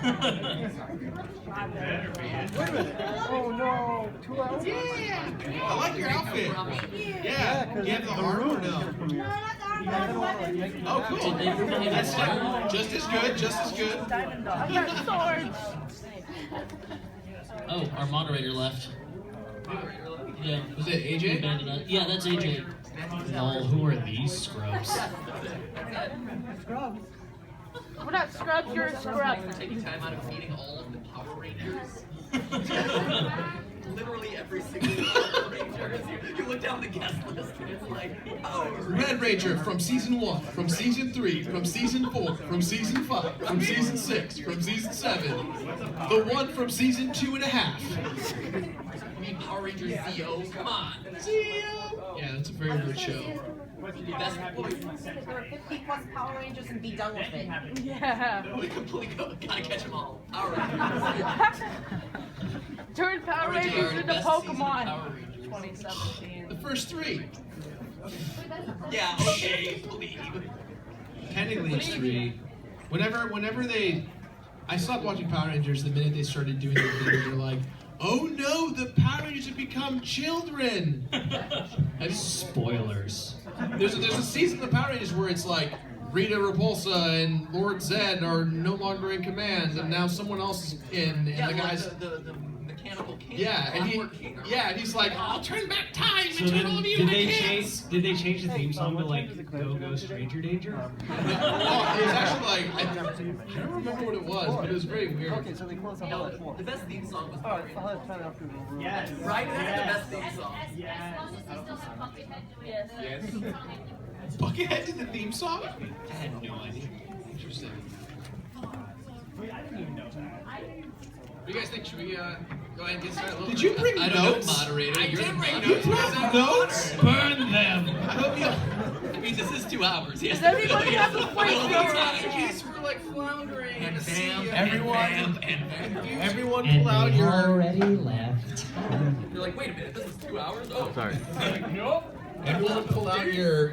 Wait a minute. Oh no, 2 hours? Yeah! I like your outfit. Yeah, you have the arm or no? Oh, cool. That's just as good, just as good. Oh, our moderator left. Yeah. Was it AJ? Yeah, that's AJ. Lol, who are these scrubs? Scrubs. We're not scrubs, you're a scrub. For taking time out of feeding all of the Power Rangers. Literally every single Power Ranger. You look down the guest list and it's like, oh. Red Ranger from season 1, from season 3, from season 4, from season 5, from season 6, from season 7. The one from season 2.5. I mean, Power Rangers ZO, come on. ZO! Yeah, that's a very good show. Best voice. There are 50 plus Power Rangers and be done with it. Yeah. We completely gotta catch them all. Power Rangers. Turn Power Rangers Jirard, into best season of Pokemon. Power Rangers. 2017. The first 3. Yeah, okay, believe. Technically it's 3. Whenever they... I stopped watching Power Rangers the minute they started doing their thing where they're like, oh no, the Power Rangers have become children! Spoilers. There's a season of the Power Rangers where it's like Rita Repulsa and Lord Zed are no longer in command, and now someone else is in, and Yeah, the guy's... the mechanical king. Yeah, and he's like, I'll turn back time So and turn then, all of you did into they kids! change the theme song to like Go Stranger Danger? Oh, it was actually like, I don't remember what it was, but it was very weird. Okay, so they close the hall at 4. The best theme song was Alright, I'll have time after the room. Yes. Right? That's the best theme song. Yes. Buckethead did the theme song? I had no idea. Interesting. Wait, I didn't even know that. What do you guys think? Should we go ahead and get started? Did you bring notes? moderator. I You're did the bring moderator. notes. Notes? Burn them! I hope you... I mean, this is 2 hours. Yes. Does anybody have a In flamethrower? case we're like floundering. And bam, everyone, and bam, and bam. everyone And pull out they your... already left. You're like, wait a minute, this is 2 hours? Oh, Sorry. Nope. Everyone pull out your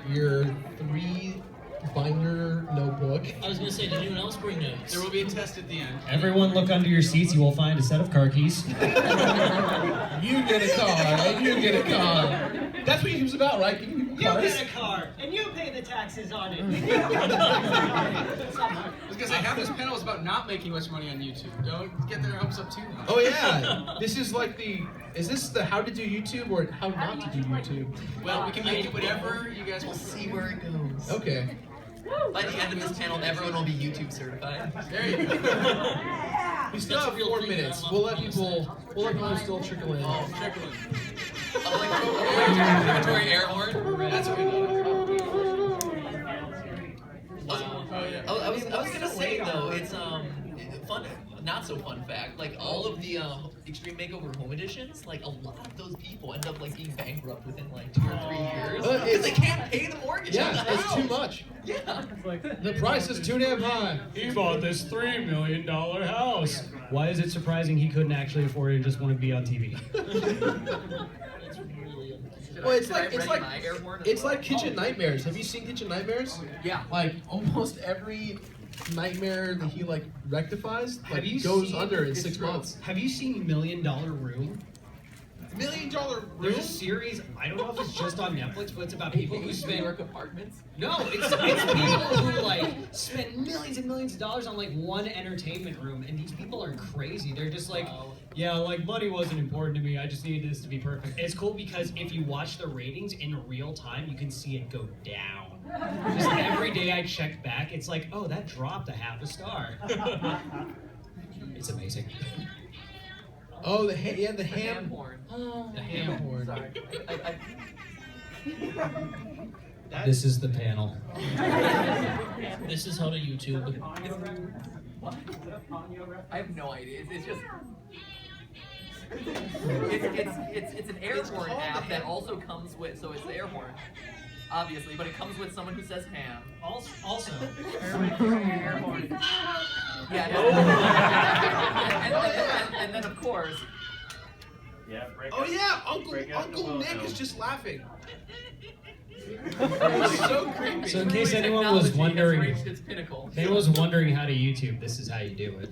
3-binder notebook. I was gonna say, did anyone else bring notes? There will be a test at the end. Everyone look under your seats, you will find a set of car keys. You get a car, and you get a car. That's what YouTube's about, right? Giving people cars. get a car, and you pay the taxes on it. I was gonna say, half this panel is about not making much money on YouTube. Don't get their hopes up too much. Oh yeah, this is like the... Is this the how to do YouTube or how not to do YouTube? Well, we can make it whatever you guys will see where it goes. Okay. By the end of this panel, everyone will be YouTube certified. There you go. We still have 4 minutes. We'll let people still trickle in. Oh, trickling. Like regulatory air horn. That's what we do. I was gonna say though, it's fun, not so fun fact. Like all of the Extreme Makeover Home Editions, like a lot of those people end up like being bankrupt within like 2 or 3 years because they can't pay the mortgage. Yeah, on the it's house. too much. Yeah. The price is too damn high. He bought this $3 million house. Why is it surprising he couldn't actually afford it and just want to be on TV? Well, it's like Kitchen Nightmares. Have you seen Kitchen Nightmares? Yeah. Like almost every nightmare that he like rectifies like goes under in 6 months. Have you seen $1 Million Room? $1 Million Room? There's a series, I don't know if it's just on Netflix, but it's about people who spend... New York apartments? No, it's people who like spend millions and millions of dollars on like one entertainment room, and these people are crazy. They're just like, yeah, like money wasn't important to me, I just needed this to be perfect. It's cool because if you watch the ratings in real time, you can see it go down. Just every day I check back, it's like, oh, that dropped a half a star. It's amazing. Oh, the ham horn. Oh, the ham horn. Sorry. This is the panel. This is how to YouTube. What? I have no idea. It's just. It's an air horn app that also comes with. So it's the air horn, obviously, but it comes with someone who says ham. Also. Air horn. Yeah. And then of course. Oh yeah, Uncle Nick is just laughing. So creepy. So in case anyone Technology was has wondering, reached its pinnacle. if anyone was wondering how to YouTube, this is how you do it.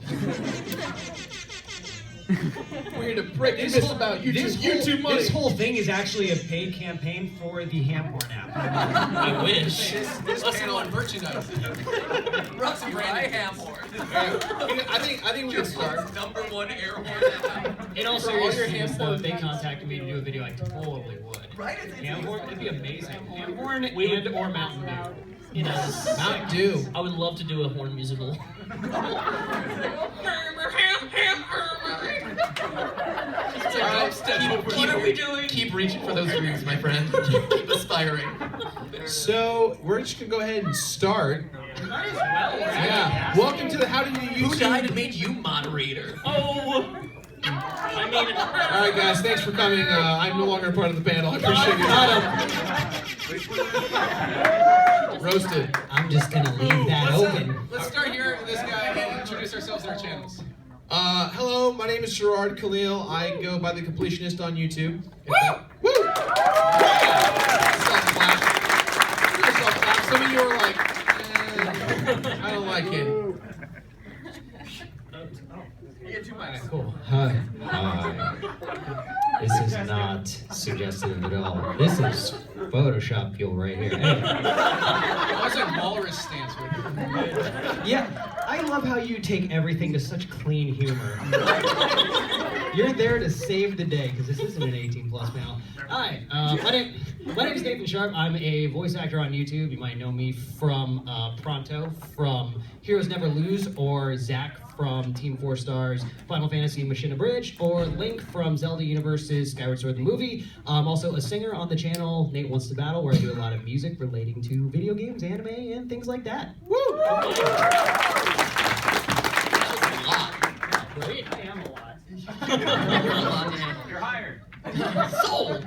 We're here to break the myth about YouTube money. This whole thing is actually a paid campaign for the Hamborn app. I wish. This panel on merchandising. Brought to you by Hamhorn. I think we can start. #1 air horn. In all For all your seriousness, though, Hamborn if they contacted me to do a video, I totally would. Right? Hamborn would be amazing. Hamborn We would- or Mountain Dew. You know, Mountain Dew. I would love to do a horn musical. What are we doing? Keep reaching for those dreams, my friend. Keep aspiring. So we're just gonna go ahead and start. Might as well, right? Yeah. Welcome to the How Do You Who died and YouTube. made you moderator? Oh! I mean, All right, guys. Thanks for coming. I'm no longer a part of the panel. I appreciate you. Roasted. I'm just gonna leave that open. Let's start here with this guy and introduce ourselves and our channels. Hello, my name is Jirard, Khalil. I go by the completionist on YouTube. Woo! Self-clap. Self-clap. Some of you are like, I don't like it. You get 2 minutes. Cool. Hi. This is not suggestive at all. This is Photoshop fuel right here. Anyway. What's a walrus stance with you? Yeah, I love how you take everything to such clean humor. You're there to save the day, because this isn't an 18+ panel. Hi, my name is Nathan Sharp. I'm a voice actor on YouTube. You might know me from Pronto, from Heroes Never Lose, or Zach from Team 4 Stars, Final Fantasy Machina Bridge, or Link from Zelda Universe's Skyward Sword the movie. I'm also a singer on the channel NateWantsToBattle, where I do a lot of music relating to video games, anime, and things like that. Woo! Great, I am a lot. You're hired. Sold.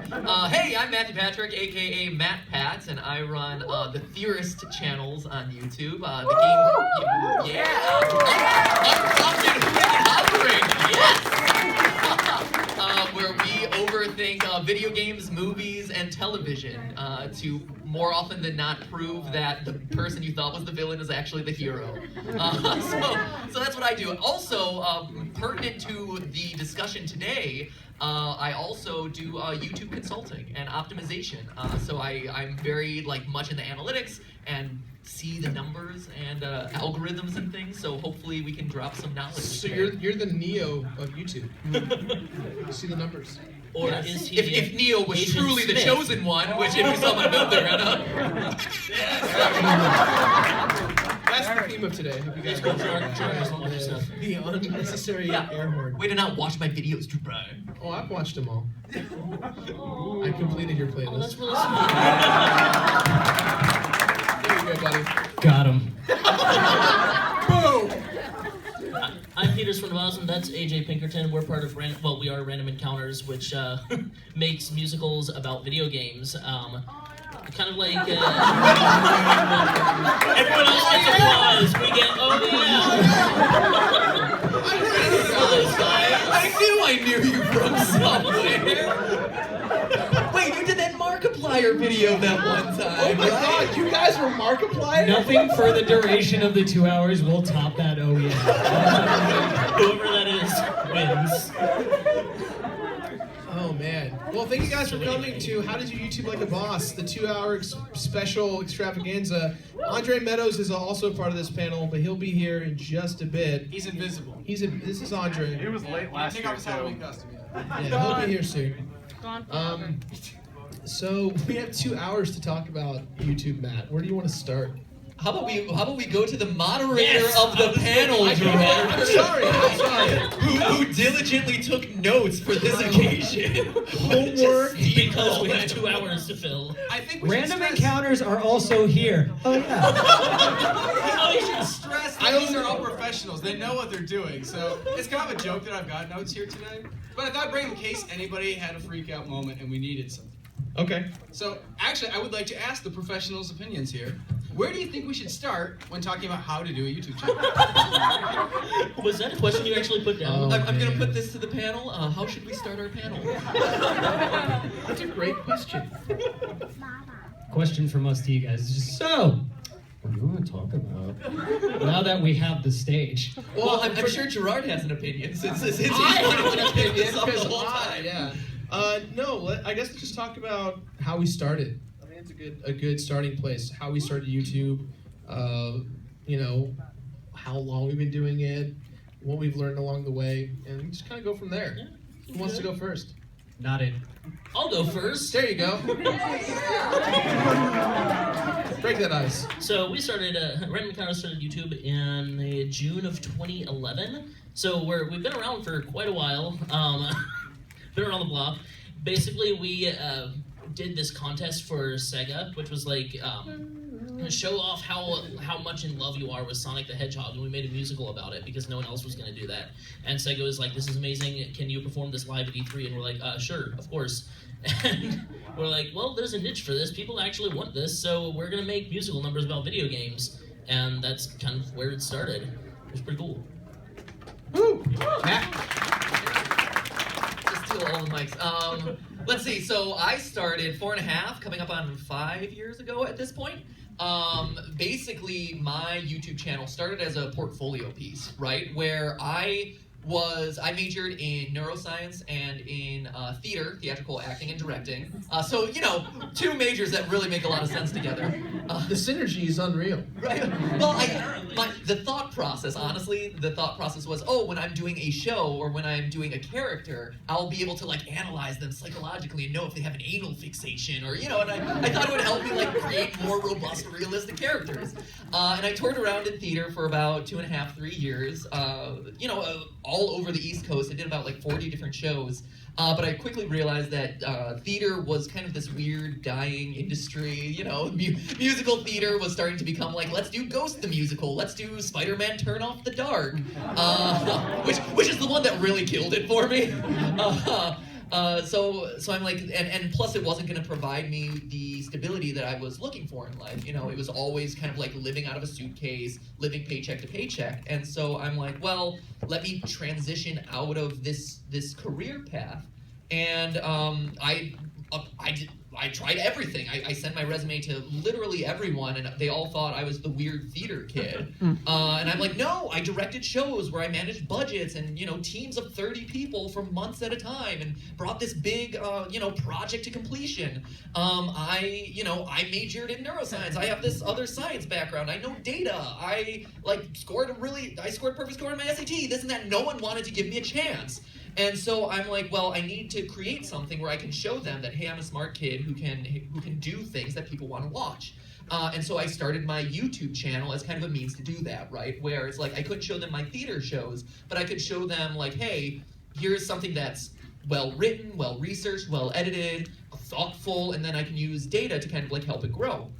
Hey, I'm Matthew Patrick, aka MatPat, and I run the Theorist channels on YouTube. The game, unprompted hovering, yes. Where we overthink video games, movies, and television to more often than not prove that the person you thought was the villain is actually the hero. So that's what I do. Also, pertinent to the discussion today, I also do YouTube consulting and optimization. So I'm very much in the analytics and see the numbers and algorithms and things. So hopefully we can drop some knowledge. So there. you're the Neo of YouTube. You see the numbers. or Yes. is he If Neo was Agent truly the Smith? chosen one, which if you saw my build there, That's the theme of today. Hope you guys Let's go, Jirard, watch your stuff. The unnecessary air horn. Way to not watch my videos, Jirard. Oh, I've watched them all. I completed your Oh, that's playlist. really sweet. There you go, buddy. Got him. Boom! I'm Peter Srinivasan, that's AJ Pinkerton. We're part of we are Random Encounters, which makes musicals about video games. Kind of like everyone else gets applause. We get I knew you from somewhere. Wait, you did that Markiplier video that one time. Oh my god, you guys were Markiplier? Nothing for the duration of the 2 hours will top that. Oh yeah. whoever that is wins. Oh man. Well, thank you guys for coming to How Did You YouTube Like a Boss, the 2-hour special extravaganza. Andre Meadows is also a part of this panel, but he'll be here in just a bit. He's invisible. This is Andre. He was late last Take year, off his so Halloween costume. Yeah, he'll be here soon. Gone forever. So we have 2 hours to talk about YouTube, Matt. Where do you want to start? How about we go to the moderator of the panel, I'm Jirard, sorry. who diligently took notes for this occasion. Homework. Because we have 2 hours to fill. I think we Random should stress, encounters are also here. Oh yeah. we should stress that these are all professionals. They know what they're doing. So it's kind of a joke that I've got notes here today. But I thought I'd bring in case anybody had a freak out moment and we needed something. Okay. So actually, I would like to ask the professionals' opinions here. Where do you think we should start when talking about how to do a YouTube channel? Was that a question you actually put down? Oh. I'm gonna put this to the panel. How should we start our panel? That's a great question. Question from us to you guys. Just so, what do you want to talk about? Now that we have the stage. Well, I'm sure Jirard has an opinion since he's I have an opinion this up the because whole time. I guess let's just talk about how we started. I mean, it's a good starting place. How we started YouTube. How long we've been doing it, what we've learned along the way, and just kind of go from there. Who wants to go first? Not it. I'll go first. There you go. Break that ice. So we started, Random Encounter started YouTube in June of 2011. So we've been around for quite a while. Been around the block. Basically, we did this contest for Sega, which was like show off how much in love you are with Sonic the Hedgehog, and we made a musical about it because no one else was going to do that. And Sega was like, "This is amazing. Can you perform this live at E3?" And we're like, "Sure, of course." And we're like, "Well, there's a niche for this. People actually want this, so we're going to make musical numbers about video games." And that's kind of where it started. It was pretty cool. Woo! Matt? Just steal all the mics. Let's see. So I started 4.5, coming up on 5 years ago at this point. Basically, my YouTube channel started as a portfolio piece, right? Where I majored in neuroscience and in theater, theatrical acting and directing. So, two majors that really make a lot of sense together. The synergy is unreal. Right. Well, the thought process, honestly, was, when I'm doing a show or when I'm doing a character, I'll be able to analyze them psychologically and know if they have an anal fixation or, and I thought it would help me create more robust, realistic characters. And I toured around in theater for about 2.5, 3 years, all over the East Coast. I did about 40 different shows. But I quickly realized that theater was kind of this weird, dying industry. Musical theater was starting to become let's do Ghost the Musical, let's do Spider-Man Turn Off the Dark, which is the one that really killed it for me. So I'm and plus it wasn't going to provide me the stability that I was looking for in life. It was always kind of living out of a suitcase, living paycheck to paycheck. And so I'm well, let me transition out of this career path. And I tried everything. I sent my resume to literally everyone, and they all thought I was the weird theater kid. And I'm no, I directed shows where I managed budgets and, teams of 30 people for months at a time and brought this big, project to completion. I majored in neuroscience. I have this other science background. I know data. I scored perfect score on my SAT, this and that. No one wanted to give me a chance. And so I'm well, I need to create something where I can show them that, hey, I'm a smart kid who can do things that people want to watch. And so I started my YouTube channel as kind of a means to do that, right? Where it's I couldn't show them my theater shows, but I could show them hey, here's something that's well written, well researched, well edited, thoughtful, and then I can use data to kind of help it grow.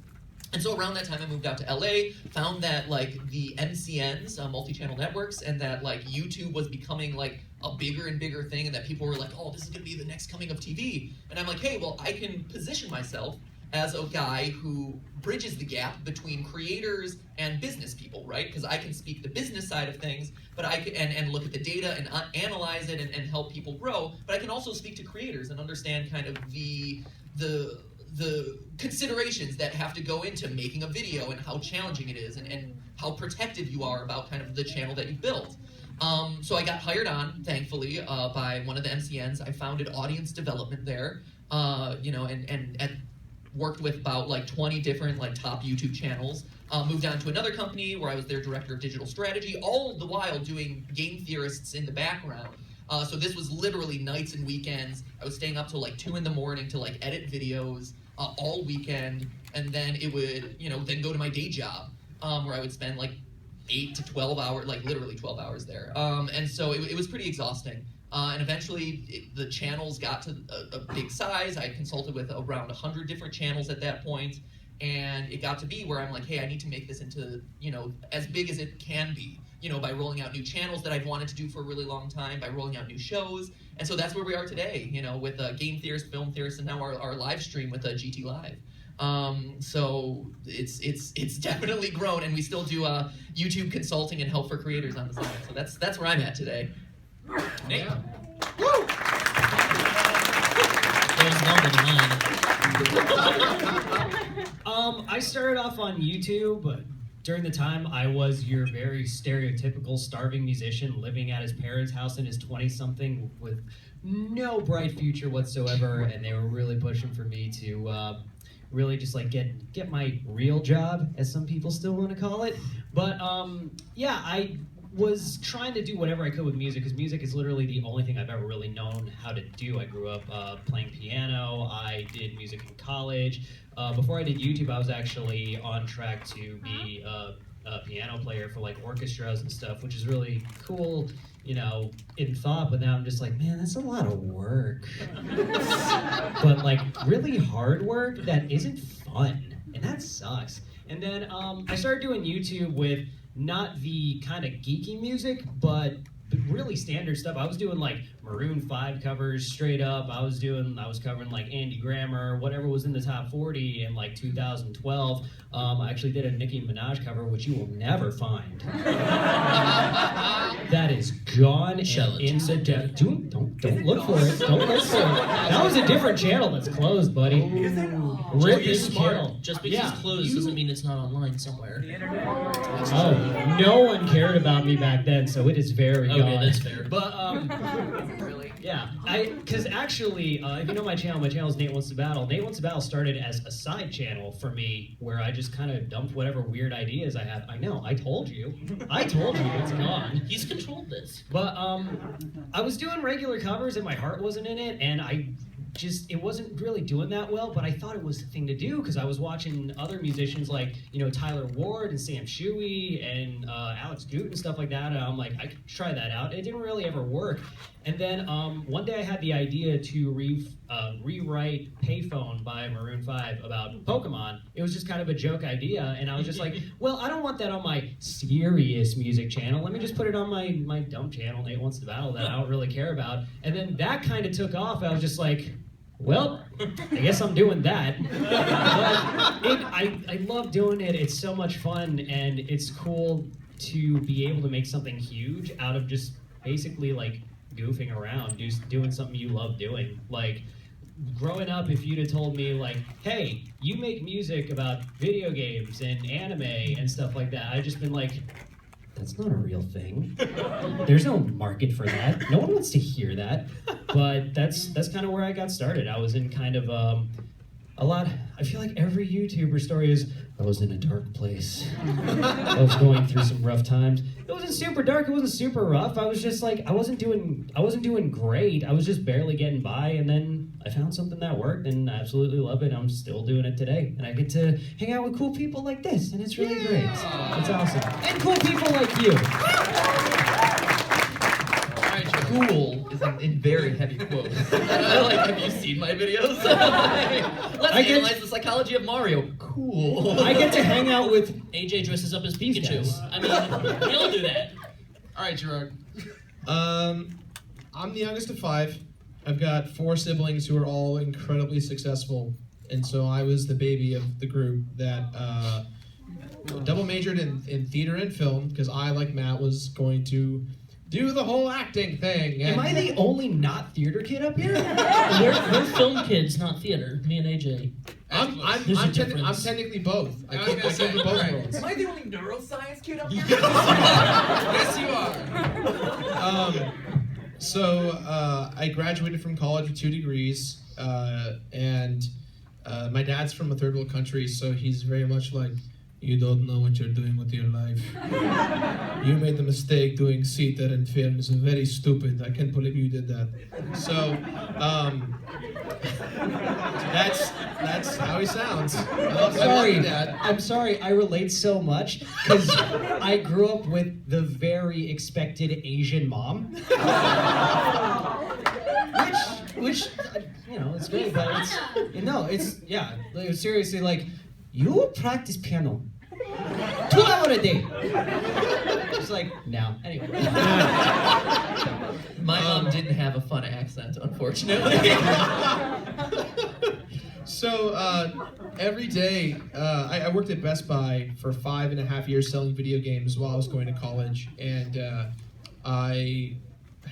And so around that time, I moved out to LA, found that the MCNs, multi-channel networks, and that YouTube was becoming a bigger and bigger thing, and that people were oh, this is gonna be the next coming of TV. And I'm hey, well, I can position myself as a guy who bridges the gap between creators and business people, right? Because I can speak the business side of things, but I can and look at the data and analyze it and help people grow. But I can also speak to creators and understand kind of the considerations that have to go into making a video and how challenging it is and how protective you are about kind of the channel that you built. So I got hired on, thankfully, by one of the MCNs. I founded audience development there, and worked with about 20 different top YouTube channels. Moved on to another company where I was their director of digital strategy, all the while doing game theorists in the background. So this was literally nights and weekends. I was staying up till 2 in the morning to edit videos all weekend, and then it would then go to my day job where I would spend 8 to 12 hours, literally 12 hours there. And so it was pretty exhausting. And eventually the channels got to a big size. I consulted with around 100 different channels at that point, and it got to be where I'm hey, I need to make this into as big as it can be. By rolling out new channels that I've wanted to do for a really long time, by rolling out new shows. And so that's where we are today, with game theorists, film theorists, and now our live stream with GT Live. So it's definitely grown, and we still do YouTube consulting and help for creators on the side. So that's where I'm at today. Nate. Yeah. Woo! That was longer than mine. I started off on YouTube, but during the time I was your very stereotypical starving musician living at his parents' house in his 20-something with no bright future whatsoever, and they were really pushing for me to really just like get my real job, as some people still want to call it. But yeah, I was trying to do whatever I could with music, because music is literally the only thing I've ever really known how to do. I grew up playing piano. I did music in college. Before I did YouTube, I was actually on track to be a piano player for like orchestras and stuff, which is really cool, you know, in thought. But now I'm just like, man, that's a lot of work. But like really hard work that isn't fun, and that sucks. And then I started doing YouTube with not the kind of geeky music, but really standard stuff. I was doing like Maroon 5 covers straight up. I was covering like Andy Grammer, whatever was in the top 40 in like 2012. I actually did a Nicki Minaj cover, which you will never find. That is gone and in the depth. Don't look for it. Don't look for it. That was a different channel that's closed, buddy. Rip You're this smart. channel. Just because it's closed doesn't mean it's not online somewhere. Oh, no one cared about me back then, so it is very gone. Okay, that's fair. But yeah, because actually, if you know my channel is NateWantsToBattle. NateWantsToBattle started as a side channel for me, where I just kind of dumped whatever weird ideas I had. I know, I told you, it's gone. He's controlled this. But I was doing regular covers, and my heart wasn't in it, and it wasn't really doing that well, but I thought it was the thing to do because I was watching other musicians like, you know, Tyler Ward and Sam Shuey and Alex Goot and stuff like that, and I'm like, I could try that out. It didn't really ever work. And then one day I had the idea to rewrite Payphone by Maroon 5 about Pokemon. It was just kind of a joke idea, and I was just like, well, I don't want that on my serious music channel. Let me just put it on my dumb channel, NateWantsToBattle, that I don't really care about. And then that kind of took off. I was just like, well, I guess I'm doing that. But I love doing it. It's so much fun, and it's cool to be able to make something huge out of just basically like goofing around, doing something you love doing. Like growing up, if you'd have told me like, hey, you make music about video games and anime and stuff like that, I'd just been like, that's not a real thing. There's no market for that. No one wants to hear that. But that's kind of where I got started. I was in kind of a lot. I feel like every YouTuber story is, I was in a dark place. I was going through some rough times. It wasn't super dark. It wasn't super rough. I was just like, I wasn't doing great. I was just barely getting by, and then I found something that worked, and I absolutely love it. I'm still doing it today, and I get to hang out with cool people like this, and it's really great. It's awesome, and cool people like you. Cool is in very heavy quotes. I like, have you seen my videos? Let's analyze the psychology of Mario. Cool. I get to hang out with AJ dresses up as Pikachu. I mean, we all do that. All right, Jirard. I'm the youngest of 5. I've got 4 siblings who are all incredibly successful, and so I was the baby of the group that double majored in theater and film because I, like Matt, was going to do the whole acting thing. Am I the only not theater kid up here? We're film kids, not theater. Me and AJ. I'm technically both. I can't do both roles. Am I the only neuroscience kid up here? Yes, you are. So I graduated from college with 2 degrees, and my dad's from a third world country, so he's very much like, you don't know what you're doing with your life. You made the mistake doing theater and film. It's very stupid. I can't believe you did that. So that's how he sounds. I'm sorry. I relate so much because I grew up with the very expected Asian mom, which you know, it's great, but it's seriously like, you practice piano 2 hours a day. It's like, no. Anyway. My mom didn't have a fun accent, unfortunately. So every day, I worked at Best Buy for 5.5 years selling video games while I was going to college, and I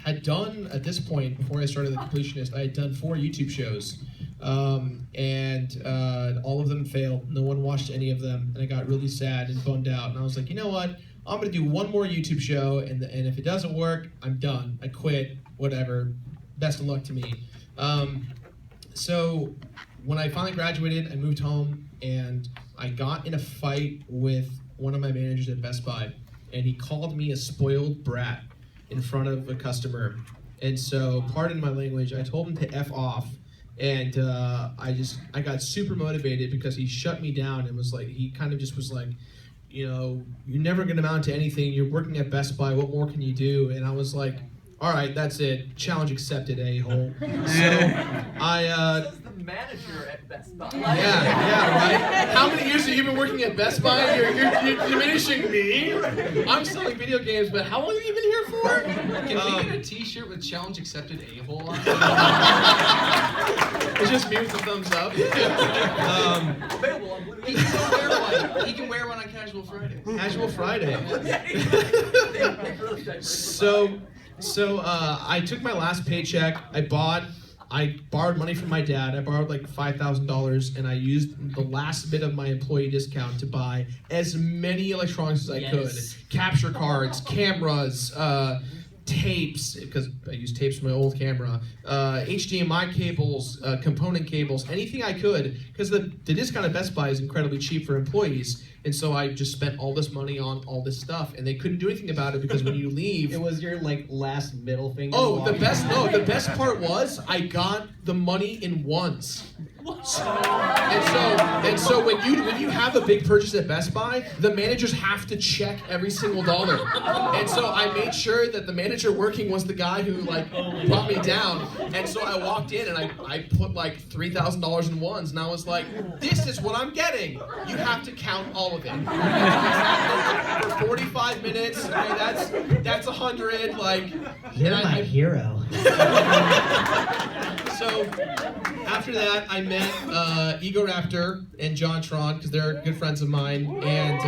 had done, at this point, before I started The Completionist, I had done 4 YouTube shows. and all of them failed. No one watched any of them, and I got really sad and bummed out. And I was like, you know what? I'm gonna do one more YouTube show, and if it doesn't work, I'm done. I quit. Whatever. Best of luck to me. So when I finally graduated, I moved home, and I got in a fight with one of my managers at Best Buy, and he called me a spoiled brat in front of a customer. And so, pardon my language, I told him to F off. And I got super motivated because he shut me down and was like, he kind of just was like, you know, you're never going to amount to anything. You're working at Best Buy. What more can you do? And I was like, all right, that's it. Challenge accepted, a-hole. So I... This is the manager at Best Buy. Yeah, right? How many years have you been working at Best Buy? You're diminishing me. I'm selling video games, but how long have you been here for? Can we get a t-shirt with challenge accepted a-hole on it? It's just me with the thumbs up. Available on He can wear one. He can wear one on Casual Friday. Casual Friday. So I took my last paycheck. I borrowed money from my dad. I borrowed like $5,000, and I used the last bit of my employee discount to buy as many electronics as I could. Capture cards, cameras, tapes, because I used tapes from my old camera, HDMI cables, component cables, anything I could, because the discount at Best Buy is incredibly cheap for employees. And so I just spent all this money on all this stuff, and they couldn't do anything about it because when you leave, It was your like last middle finger. oh, the best part was I got the money in ones. And so when you have a big purchase at Best Buy, the managers have to check every single dollar. And so I made sure that the manager working was the guy who like brought me down. And so I walked in and I put like $3,000 in ones, and I was like, this is what I'm getting. You have to count all of it. For 45 minutes, okay, that's 100. Like, You're my hero. So after that, I met Ego Raptor and John Tron because they're good friends of mine, and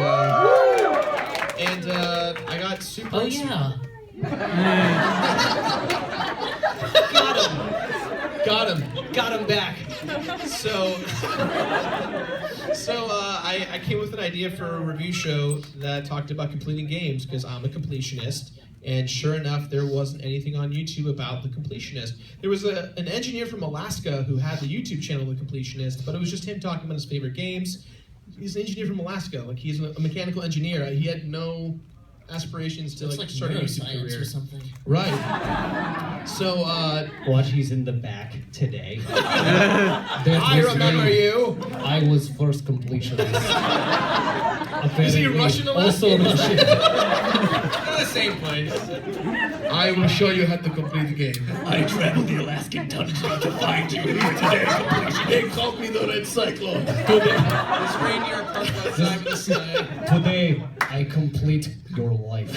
I got super. Oh yeah. Got him back. So I came with an idea for a review show that talked about completing games because I'm a completionist. And sure enough, there wasn't anything on YouTube about the completionist. There was an engineer from Alaska who had the YouTube channel, The Completionist, but it was just him talking about his favorite games. He's an engineer from Alaska, like he's a mechanical engineer. He had no aspirations to like start a YouTube neuroscience career. or something. Right. So Watch, he's in the back today. I remember you. I was first completionist. Is he Russian Also Alaska? Russian. They're the same place. I will show you how to complete the game. I traveled the Alaskan tundra to find you here today. They called me the Red Cyclone. This reindeer parked outside with the sign. Today, I complete your life.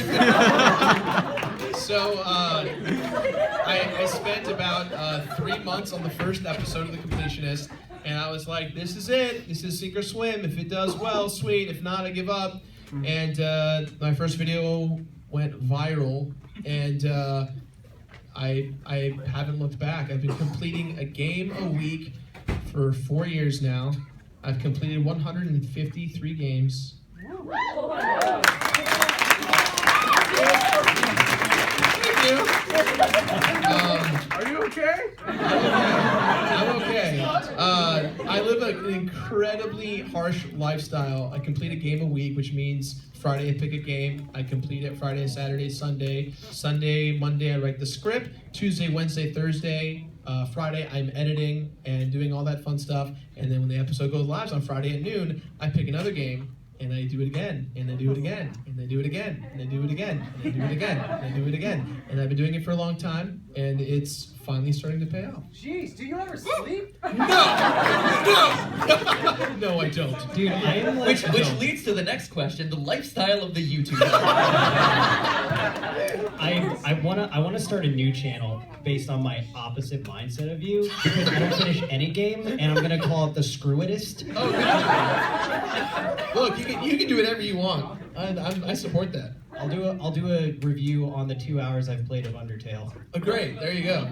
So I spent about 3 months on the first episode of The Completionist, and I was like, this is it. This is sink or swim. If it does well, sweet. If not, I give up. And my first video went viral, and I haven't looked back. I've been completing a game a week for 4 years now. I've completed 153 games. Thank you. Are you okay? I'm okay. I live an incredibly harsh lifestyle. I complete a game a week, which means Friday I pick a game. I complete it Friday, Saturday, Sunday. Sunday, Monday I write the script. Tuesday, Wednesday, Thursday. Friday I'm editing and doing all that fun stuff. And then when the episode goes live on Friday at noon, I pick another game. And I do it again, and I do it again, and I do it again, and I do it again, and I do it again, and I do it again. And I've been doing it for a long time, and it's finally starting to pay off. Jeez, do you ever sleep? No, I don't. Dude, I am like... Which leads to the next question: the lifestyle of the YouTuber. I wanna start a new channel based on my opposite mindset of you because I don't finish any game, and I'm gonna call it the Screwitist. Oh, look, you can do whatever you want. I support that. I'll do a review on the 2 hours I've played of Undertale. Oh, great. There you go.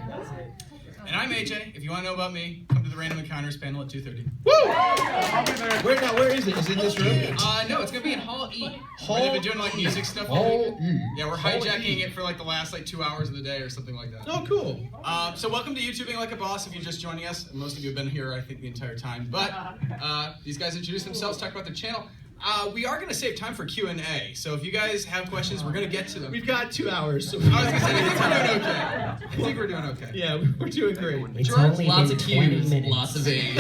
And I'm AJ. If you want to know about me, come to the Random Encounters panel at 2:30. Woo! Where is it? Is it in this room? No, it's gonna be in Hall E. Hall Where they've been doing like music stuff. Hall E. Yeah, we're Hall hijacking E. it for like the last like 2 hours of the day or something like that. Oh, cool. So welcome to YouTubing Like a Boss. If you're just joining us, most of you have been here, I think, the entire time. But these guys introduce themselves, talk about their channel. We are going to save time for Q&A, so if you guys have questions, we're going to get to them. We've got 2 hours. So I was going to say, I think we're doing okay. Yeah, we're doing great. It's Jirard, only Lots been of 20 Q's, minutes. lots of A's.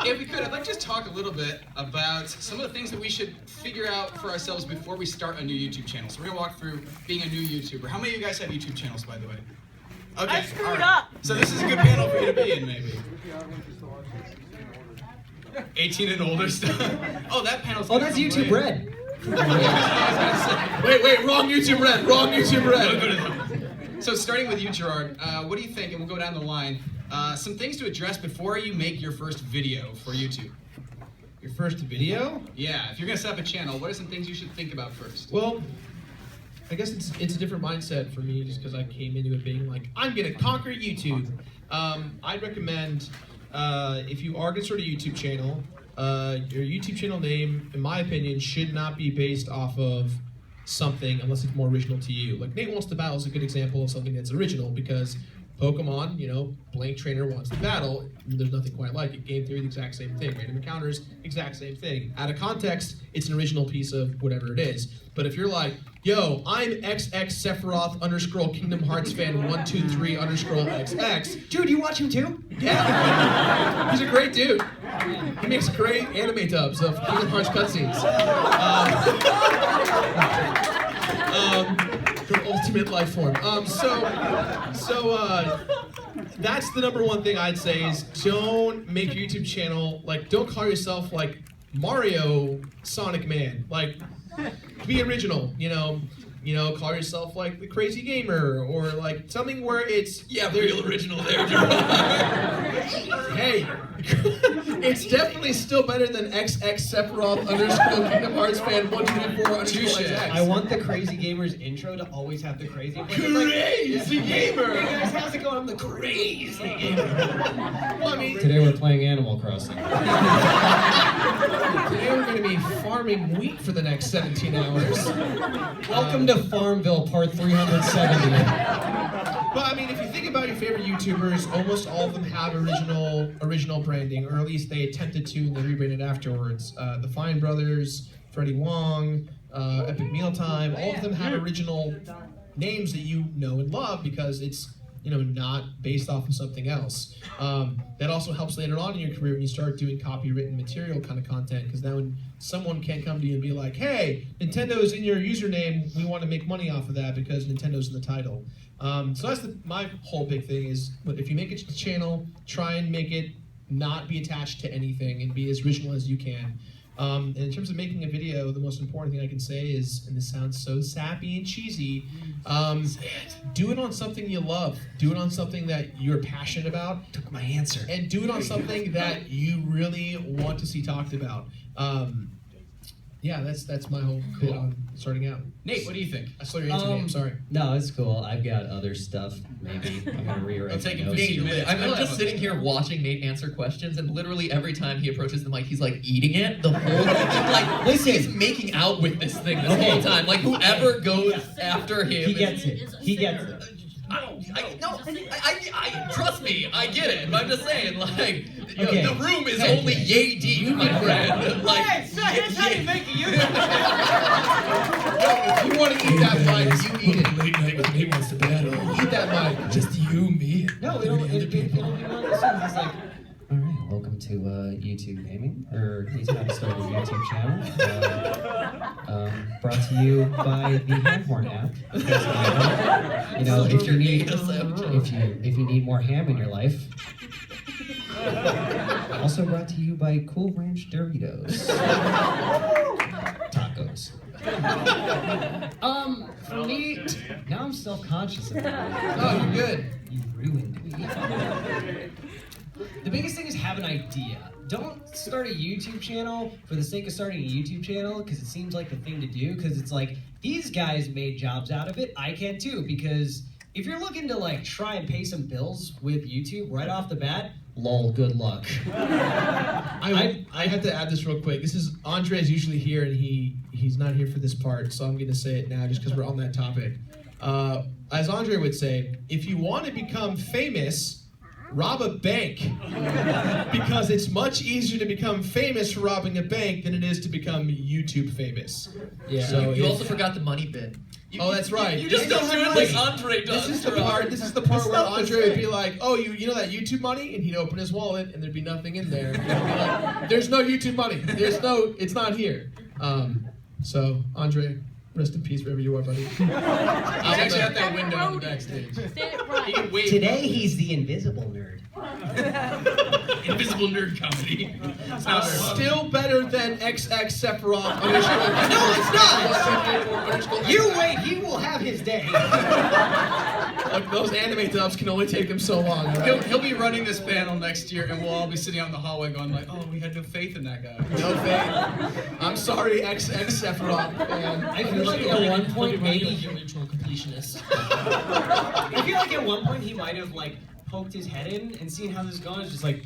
If we could, I'd like to just talk a little bit about some of the things that we should figure out for ourselves before we start a new YouTube channel. So we're going to walk through being a new YouTuber. How many of you guys have YouTube channels, by the way? Okay, I screwed all right. up. So this is a good panel for you to be in, maybe. 18 and older stuff. Oh, that panel's. Oh, that's YouTube Red. Wait, wrong YouTube Red. Wrong YouTube Red. So starting with you, Jirard, what do you think? And we'll go down the line. Some things to address before you make your first video for YouTube. Your first video? Yeah, if you're gonna set up a channel, what are some things you should think about first? Well, I guess it's a different mindset for me just because I came into it being like, I'm gonna conquer YouTube. I'd recommend if you are gonna start a YouTube channel, your YouTube channel name, in my opinion, should not be based off of something unless it's more original to you. Like Nate Wants to Battle is a good example of something that's original because Pokemon, Blank Trainer Wants to Battle, there's nothing quite like it. Game Theory, the exact same thing. Random Encounters, exact same thing. Out of context, it's an original piece of whatever it is. But if you're like, yo, I'm XX Sephiroth _ Kingdom Hearts fan 123 _ XX. Dude, you watch him too? Yeah. He's a great dude. He makes great anime dubs of Kingdom Hearts cutscenes. From Ultimate Life Form. That's the number one thing I'd say is don't make your YouTube channel, don't call yourself like Mario Sonic Man. Be original, call yourself like the Crazy Gamer or like something where it's Real original there, Jirard. Hey, it's definitely still better than XX Sephiroth _ Kingdom Hearts fan 124 _ I want the Crazy Gamer's intro to always have the crazy. Crazy Gamer. Hey guys, how's it going? I'm the Crazy Gamer. Well, I mean, Today we're playing Animal Crossing. today we're going to be farming wheat for the next 17 hours. Welcome to Farmville Part 370. But I mean, if you think about your favorite YouTubers, almost all of them have original branding, or at least they attempted to, and they rebranded afterwards. The Fine Brothers, Freddie Wong, Epic Mealtime, all of them have original names that you know and love because it's not based off of something else. That also helps later on in your career when you start doing copywritten material kind of content, because then when someone can come to you and be like, hey, Nintendo's in your username, we want to make money off of that because Nintendo's in the title. So that's my whole big thing is, if you make a channel, try and make it not be attached to anything and be as original as you can. And in terms of making a video, the most important thing I can say is, and this sounds so sappy and cheesy, do it on something you love. Do it on something that you're passionate about. Took my answer. And do it on something that you really want to see talked about. Yeah, that's my whole bit on starting out. Nate, what do you think? I saw your answer, Nate. I'm sorry. No, it's cool. I've got other stuff. Maybe I'm gonna rewrite. I'm taking my notes. 15 minutes. I'm just sitting here watching Nate answer questions, and literally every time he approaches the mic, he's like eating it the whole time. Listen, he's making out with this thing this whole time. Like whoever goes after him, He gets it. He gets it. I trust me, I get it. But I'm just saying, Okay. the room is only yay deep, my friend. Like, So here's how you make a YouTube. If you want to eat that mic, you eat it. Late night with Nate Wants to Battle. Eat that mic. Just you, me, and No, it'll be one of those things. It's like, all right, welcome to YouTube Gaming, or he's how to start a YouTube channel. Brought to you by the Hamhorn app. If you need more ham in your life. Also brought to you by Cool Ranch Doritos. Tacos. For me, now I'm self-conscious of that. Oh, you're good. You ruined me. The biggest thing is have an idea. Don't start a YouTube channel for the sake of starting a YouTube channel because it seems like the thing to do, because it's like, these guys made jobs out of it, I can too, because if you're looking to like try and pay some bills with YouTube right off the bat, lol, good luck. I have to add this real quick. This is Andre's usually here, and he's not here for this part, so I'm going to say it now just because we're on that topic. As Andre would say, if you want to become famous, rob a bank, because it's much easier to become famous robbing a bank than it is to become YouTube famous. Yeah. So You if- also forgot the money bit. Oh, that's right. You just don't do it like Andre does. This is the part. This is the part where Andre would be like, "Oh, you know that YouTube money?" And he'd open his wallet, and there'd be nothing in there. And he'd be like, "There's no YouTube money. It's not here." So Andre, rest in peace wherever you are, buddy. He's actually at that window on the backstage. He can wait. Today he's the invisible nerd. Invisible nerd comedy. Still better than XX Sephiroth. No, it's not. You wait, he will have his day. Like, those anime dubs can only take him so long. Right? He'll be running this panel next year, and we'll all be sitting out in the hallway going like, "Oh, we had no faith in that guy." No faith. I'm sorry, XX Sephiroth, man. I feel like at one point maybe the original completionist. I feel like at one point he might have like poked his head in and seen how this is going. It's just like,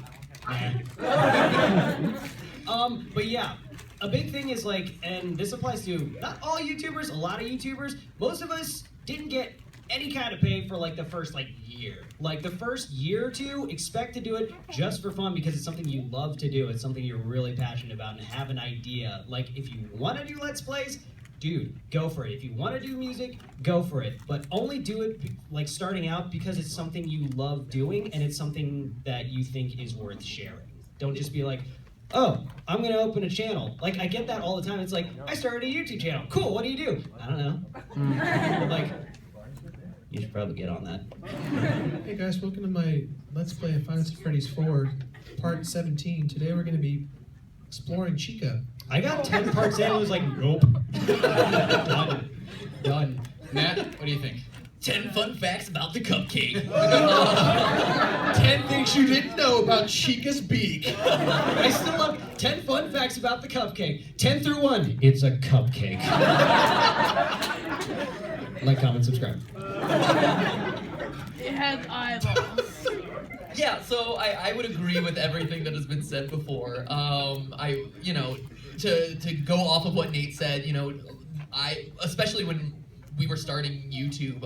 but yeah, a big thing is like, and this applies to not all YouTubers, a lot of YouTubers. Most of us didn't get any kind of pay for like the first like year. Like the first year or two, expect to do it just for fun because it's something you love to do. It's something you're really passionate about and have an idea. Like if you want to do Let's Plays, dude, go for it. If you want to do music, go for it. But only do it like starting out because it's something you love doing and it's something that you think is worth sharing. Don't just be like, oh, I'm going to open a channel. Like, I get that all the time. It's like, I started a YouTube channel. Cool, what do you do? I don't know. Like, you should probably get on that. Hey guys, welcome to my Let's Play of Five Nights at Freddy's 4, Part 17. Today we're going to be exploring Chica. I got 10 parts in and was like, nope. Done. Matt, what do you think? 10 fun facts about the cupcake. 10 things you didn't know about Chica's beak. I still have 10 fun facts about the cupcake. 10 through 1. It's a cupcake. Like, comment, subscribe. It has eyeballs. Yeah, so I would agree with everything that has been said before. To go off of what Nate said, especially when we were starting YouTube,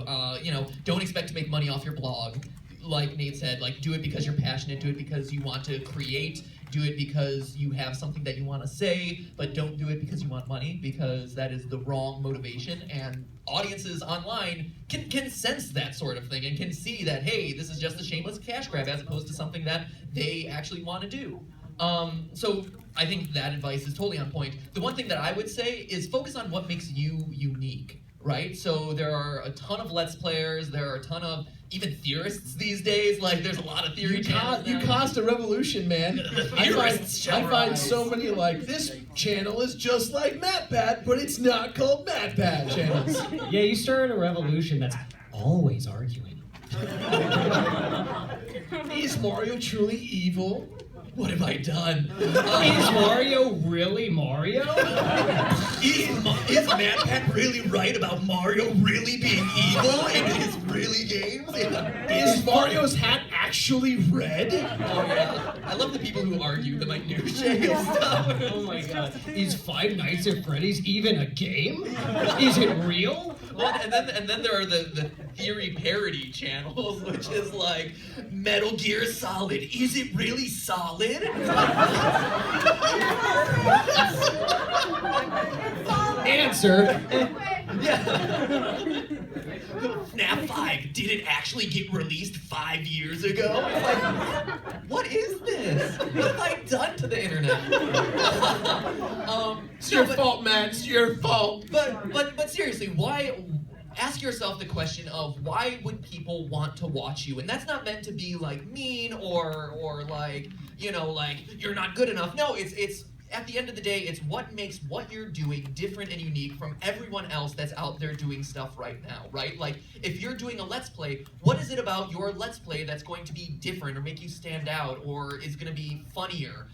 don't expect to make money off your blog. Like Nate said, like do it because you're passionate, do it because you want to create, do it because you have something that you want to say, but don't do it because you want money, because that is the wrong motivation, and audiences online can sense that sort of thing and can see that, hey, this is just a shameless cash grab as opposed to something that they actually want to do. So I think that advice is totally on point. The one thing that I would say is focus on what makes you unique, right? So there are a ton of Let's Players, there are a ton of even theorists these days. Like there's a lot of theory channels. You caused a revolution, man. I find rise. so many like, this channel is just like MatPat, but it's not called MatPat channels. Yeah, you started a revolution that's always arguing. Is Mario truly evil? What have I done? Is Mario really Mario? Is MatPat really right about Mario really being evil in his really games? Is Mario's hat actually red? Oh yeah, I love the people who argue the minutiae stuff. Oh my god. Is Five Nights at Freddy's even a game? Is it real? Well, and then there are the theory parody channels, which is like Metal Gear Solid. Is it really solid? Answer. Yeah. FNAF 5, did it actually get released 5 years ago? It's like, what is this? What have I done to the internet? It's your fault, Matt. It's your fault. But seriously, why? Ask yourself the question of why would people want to watch you? And that's not meant to be like mean or like, like you're not good enough. No, it's at the end of the day, it's what makes what you're doing different and unique from everyone else that's out there doing stuff right now, right? Like, if you're doing a Let's Play, what is it about your Let's Play that's going to be different or make you stand out or is going to be funnier?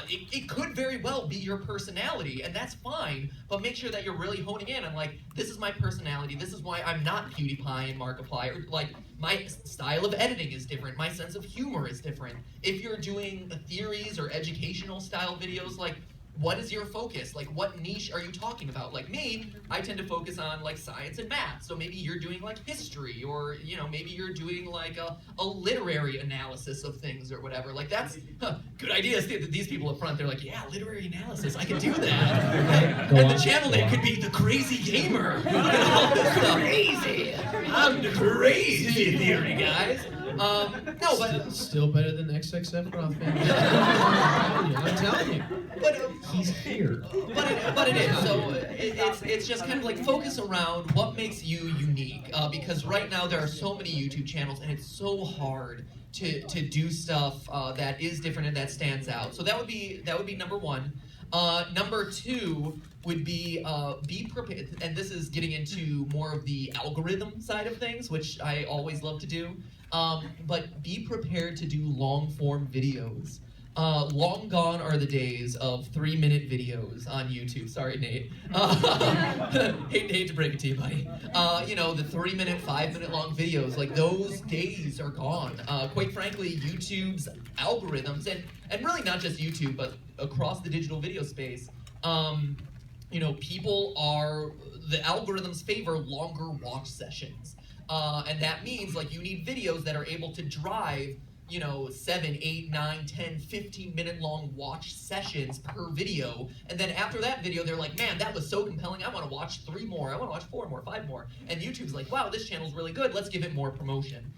It could very well be your personality, and that's fine, but make sure that you're really honing in on, like, this is my personality, this is why I'm not PewDiePie and Markiplier, or, like, my style of editing is different, my sense of humor is different. If you're doing theories or educational style videos, like, what is your focus? Like, what niche are you talking about? Like me, I tend to focus on, like, science and math. So maybe you're doing, like, history, or, you know, maybe you're doing, like, a literary analysis of things or whatever. Like, that's good ideas. These people up front, they're like, yeah, literary analysis, I can do that. And the channel name could be The Crazy Gamer. All this stuff. Crazy. I'm the crazy theory, guys. No, but still better than XXF, man. I'm telling you. But he's here. But it is. So it's just kind of like focus around what makes you unique. Because right now there are so many YouTube channels, and it's so hard to do stuff that is different and that stands out. So that would be number one. Number two would be prepared, and this is getting into more of the algorithm side of things, which I always love to do. But be prepared to do long-form videos. Long gone are the days of 3-minute videos on YouTube. Sorry, Nate. Hate to break it to you, buddy. You know, the 3-minute, 5-minute long videos, like, those days are gone. Quite frankly, YouTube's algorithms, and really not just YouTube, but across the digital video space, you know, the algorithms favor longer watch sessions. And that means, like, you need videos that are able to drive, you know, 7, 8, 9, 10, 15-minute long watch sessions per video. And then after that video, they're like, man, that was so compelling. I want to watch 3 more. I want to watch 4 more, 5 more. And YouTube's like, wow, this channel's really good. Let's give it more promotion.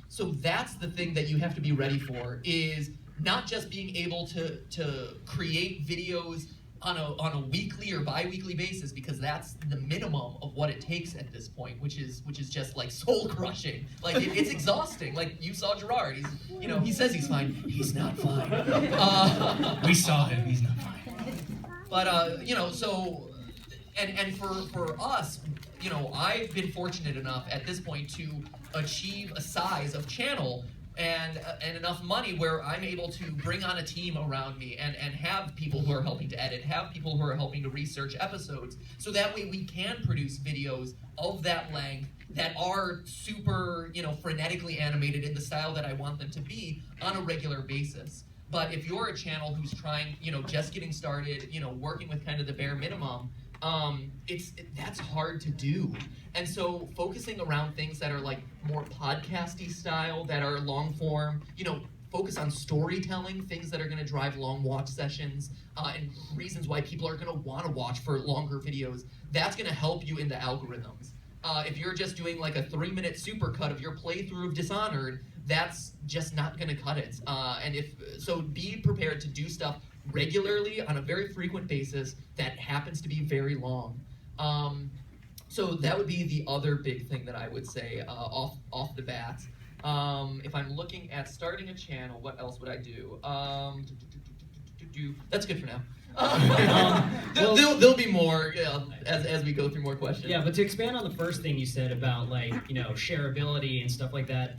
So that's the thing that you have to be ready for, is not just being able to create videos on a weekly or bi-weekly basis, because that's the minimum of what it takes at this point, which is just, like, soul crushing. Like, it's exhausting. Like, you saw Jirard. He's, you know, he says he's fine. He's not fine. We saw him. He's not fine. But you know, so and for us, you know, I've been fortunate enough at this point to achieve a size of channel and enough money where I'm able to bring on a team around me and have people who are helping to edit, have people who are helping to research episodes, so that way we can produce videos of that length that are super, you know, frenetically animated in the style that I want them to be on a regular basis. But if you're a channel who's trying, you know, just getting started, you know, working with kind of the bare minimum, that's hard to do. And so focusing around things that are, like, more podcasty style, that are long form, you know, focus on storytelling, things that are going to drive long watch sessions, and reasons why people are going to want to watch for longer videos. That's going to help you in the algorithms. If you're just doing, like, a 3-minute supercut of your playthrough of Dishonored, that's just not going to cut it. So be prepared to do stuff regularly on a very frequent basis that happens to be very long. So that would be the other big thing that I would say off the bat. If I'm looking at starting a channel, what else would I do? That's good for now. There'll be more as we go through more questions. Yeah, but to expand on the first thing you said about, like, you know, shareability and stuff like that,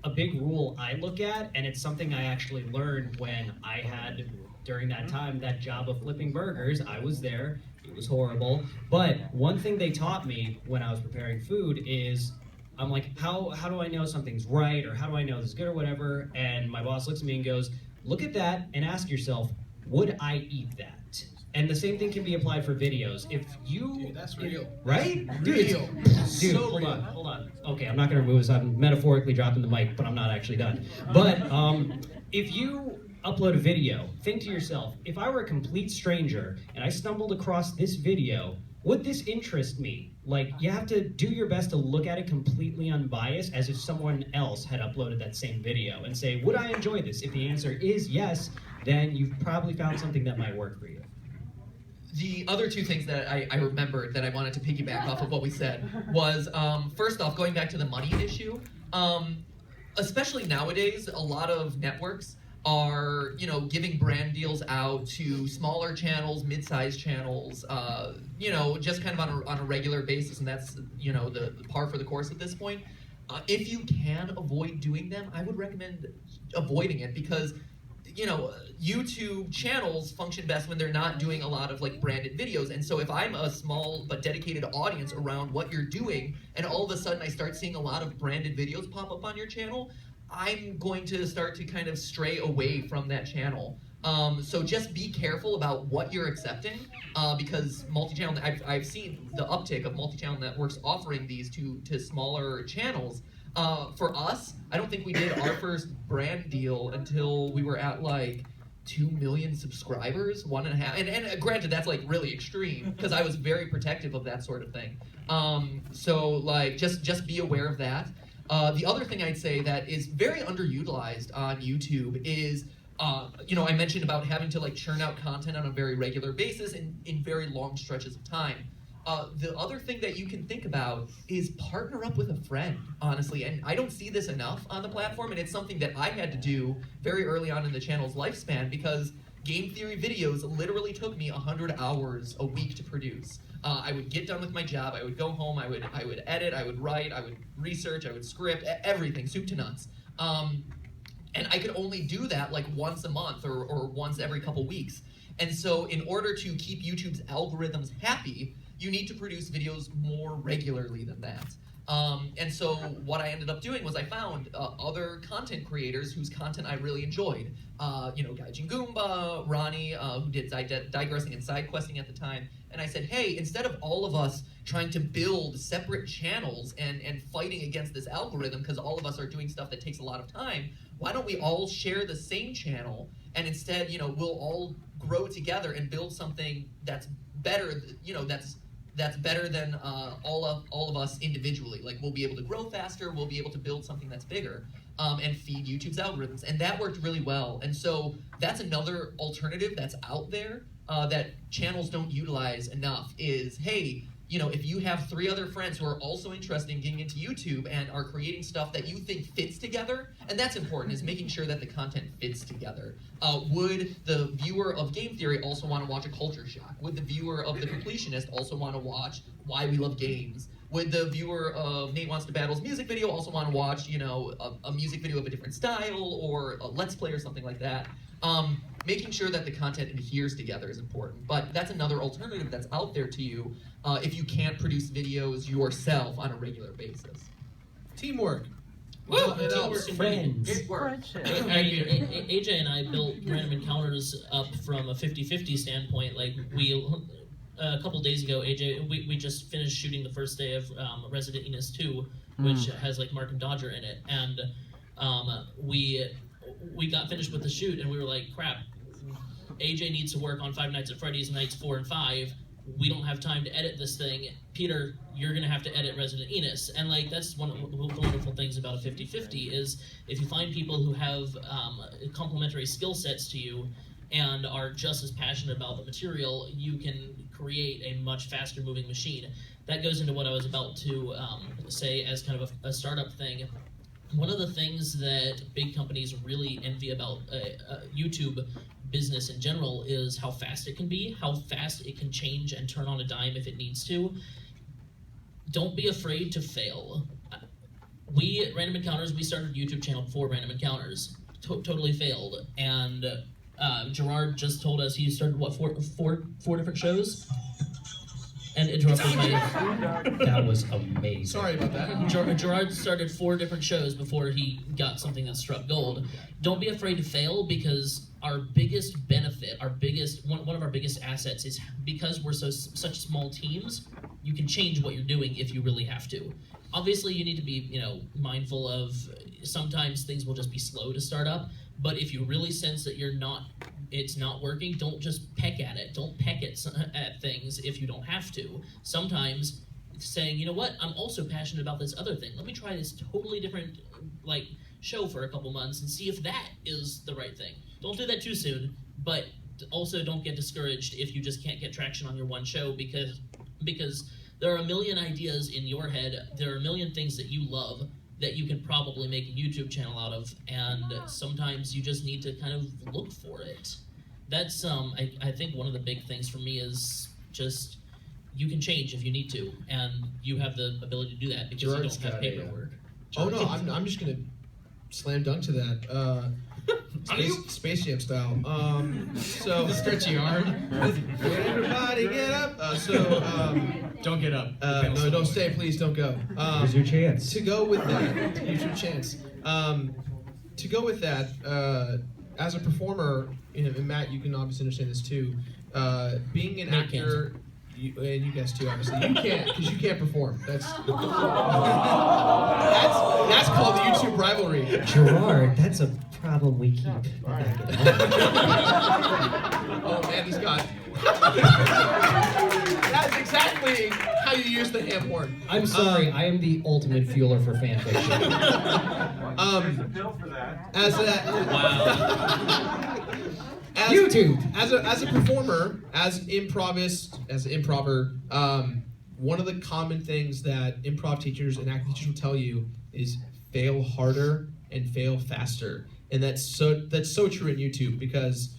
a big rule I look at, and it's something I actually learned when I had, during that time, that job of flipping burgers. I was there. It was horrible. But one thing they taught me when I was preparing food is, I'm like, how do I know something's right, or how do I know this is good or whatever? And my boss looks at me and goes, look at that and ask yourself, would I eat that? And the same thing can be applied for videos. If you... Dude, that's real. Right? Real. Dude, So hold real. on, hold on. Okay, I'm not going to remove this. I'm metaphorically dropping the mic, but I'm not actually done. But if you upload a video, think to yourself, if I were a complete stranger and I stumbled across this video, would this interest me? Like, you have to do your best to look at it completely unbiased, as if someone else had uploaded that same video, and say, would I enjoy this? If the answer is yes, then you've probably found something that might work for you. The other two things that I remembered that I wanted to piggyback off of what we said was, first off, going back to the money issue, especially nowadays, a lot of networks, are, you know, giving brand deals out to smaller channels, mid-sized channels, you know, just kind of on a regular basis, and that's, you know, the par for the course at this point. If you can avoid doing them, I would recommend avoiding it, because, you know, YouTube channels function best when they're not doing a lot of like branded videos. And so if I'm a small but dedicated audience around what you're doing, and all of a sudden I start seeing a lot of branded videos pop up on your channel, I'm going to start to kind of stray away from that channel. So just be careful about what you're accepting, because multi-channel, I've seen the uptick of multi-channel networks offering these to smaller channels. For us, I don't think we did our first brand deal until we were at like 2 million subscribers, 1.5, and granted that's like really extreme, because I was very protective of that sort of thing. So like just be aware of that. The other thing I'd say that is very underutilized on YouTube is, you know, I mentioned about having to like churn out content on a very regular basis in very long stretches of time. The other thing that you can think about is partner up with a friend, honestly, and I don't see this enough on the platform, and it's something that I had to do very early on in the channel's lifespan, because game theory videos literally took me 100 hours a week to produce. I would get done with my job, I would go home, I would edit, I would write, I would research, I would script, everything, soup to nuts. And I could only do that like once a month or once every couple weeks. And so in order to keep YouTube's algorithms happy, you need to produce videos more regularly than that. And so what I ended up doing was I found other content creators whose content I really enjoyed. You know, Gaijin Goomba, Ronnie, who did digressing and side questing at the time. And I said, hey, instead of all of us trying to build separate channels and fighting against this algorithm, because all of us are doing stuff that takes a lot of time, why don't we all share the same channel, and instead, you know, we'll all grow together and build something that's better, you know, that's better than all of us individually. Like, we'll be able to grow faster, we'll be able to build something that's bigger, and feed YouTube's algorithms. And that worked really well. And so that's another alternative that's out there that channels don't utilize enough is, hey, you know, if you have 3 other friends who are also interested in getting into YouTube and are creating stuff that you think fits together, and that's important, is making sure that the content fits together. Would the viewer of Game Theory also want to watch a culture shock? Would the viewer of The Completionist also want to watch Why We Love Games? Would the viewer of NateWantsToBattle's music video also want to watch, you know, a music video of a different style, or a Let's Play or something like that? Making sure that the content adheres together is important, but that's another alternative that's out there to you if you can't produce videos yourself on a regular basis. Teamwork. Woo! Teamwork and Friends. Good work. AJ and I built Random Encounters up from a 50-50 standpoint. Like, a couple days ago, AJ, we just finished shooting the first day of Resident Evil 2, which has like Mark and Dodger in it, and we got finished with the shoot, and we were like, crap, AJ needs to work on Five Nights at Freddy's nights 4 and 5. We don't have time to edit this thing. Peter, you're gonna have to edit Resident Evil. And like, that's one of the wonderful things about a 50-50 is if you find people who have complementary skill sets to you and are just as passionate about the material, you can create a much faster moving machine. That goes into what I was about to say as kind of a startup thing. One of the things that big companies really envy about YouTube business in general is how fast it can be, how fast it can change and turn on a dime if it needs to. Don't be afraid to fail. We at Random Encounters, we started a YouTube channel before Random Encounters. Totally failed. And Jirard just told us he started, what, four different shows? And interrupted my... That was amazing. Sorry about that. Jirard started 4 different shows before he got something that struck gold. Don't be afraid to fail, because our biggest benefit, one of our biggest assets is because we're such small teams, you can change what you're doing if you really have to. Obviously, you need to be, you know, mindful of sometimes things will just be slow to start up, but if you really sense that it's not working, don't just peck at it. Don't peck at things if you don't have to. Sometimes saying, you know what, I'm also passionate about this other thing. Let me try this totally different, like, show for a couple months and see if that is the right thing. Don't do that too soon, but also don't get discouraged if you just can't get traction on your one show, because there are a million ideas in your head, there are a million things that you love that you can probably make a YouTube channel out of, and sometimes you just need to kind of look for it. That's I think one of the big things for me is just you can change if you need to, and you have the ability to do that because Jirard's you don't have got a, paperwork. Oh no, I'm just gonna slam dunk to that. Space Jam style. So Stretchy arm. everybody get up. Don't get up. No, don't stay, please. Don't go. Here's your chance. To go with that, here's your chance. To go with that, as a performer, and Matt, you can obviously understand this too. Being an Nate actor, and you guys too, obviously, you can't because you can't perform. That's called the YouTube rivalry. Jirard, that's a problem we keep. Oh man, he's got. That's exactly how you use the ham horn. I'm sorry, I am the ultimate fueler for fanfiction. As a YouTube. As a performer, as improver, one of the common things that improv teachers and acting teachers will tell you is fail harder and fail faster, and that's so true in YouTube because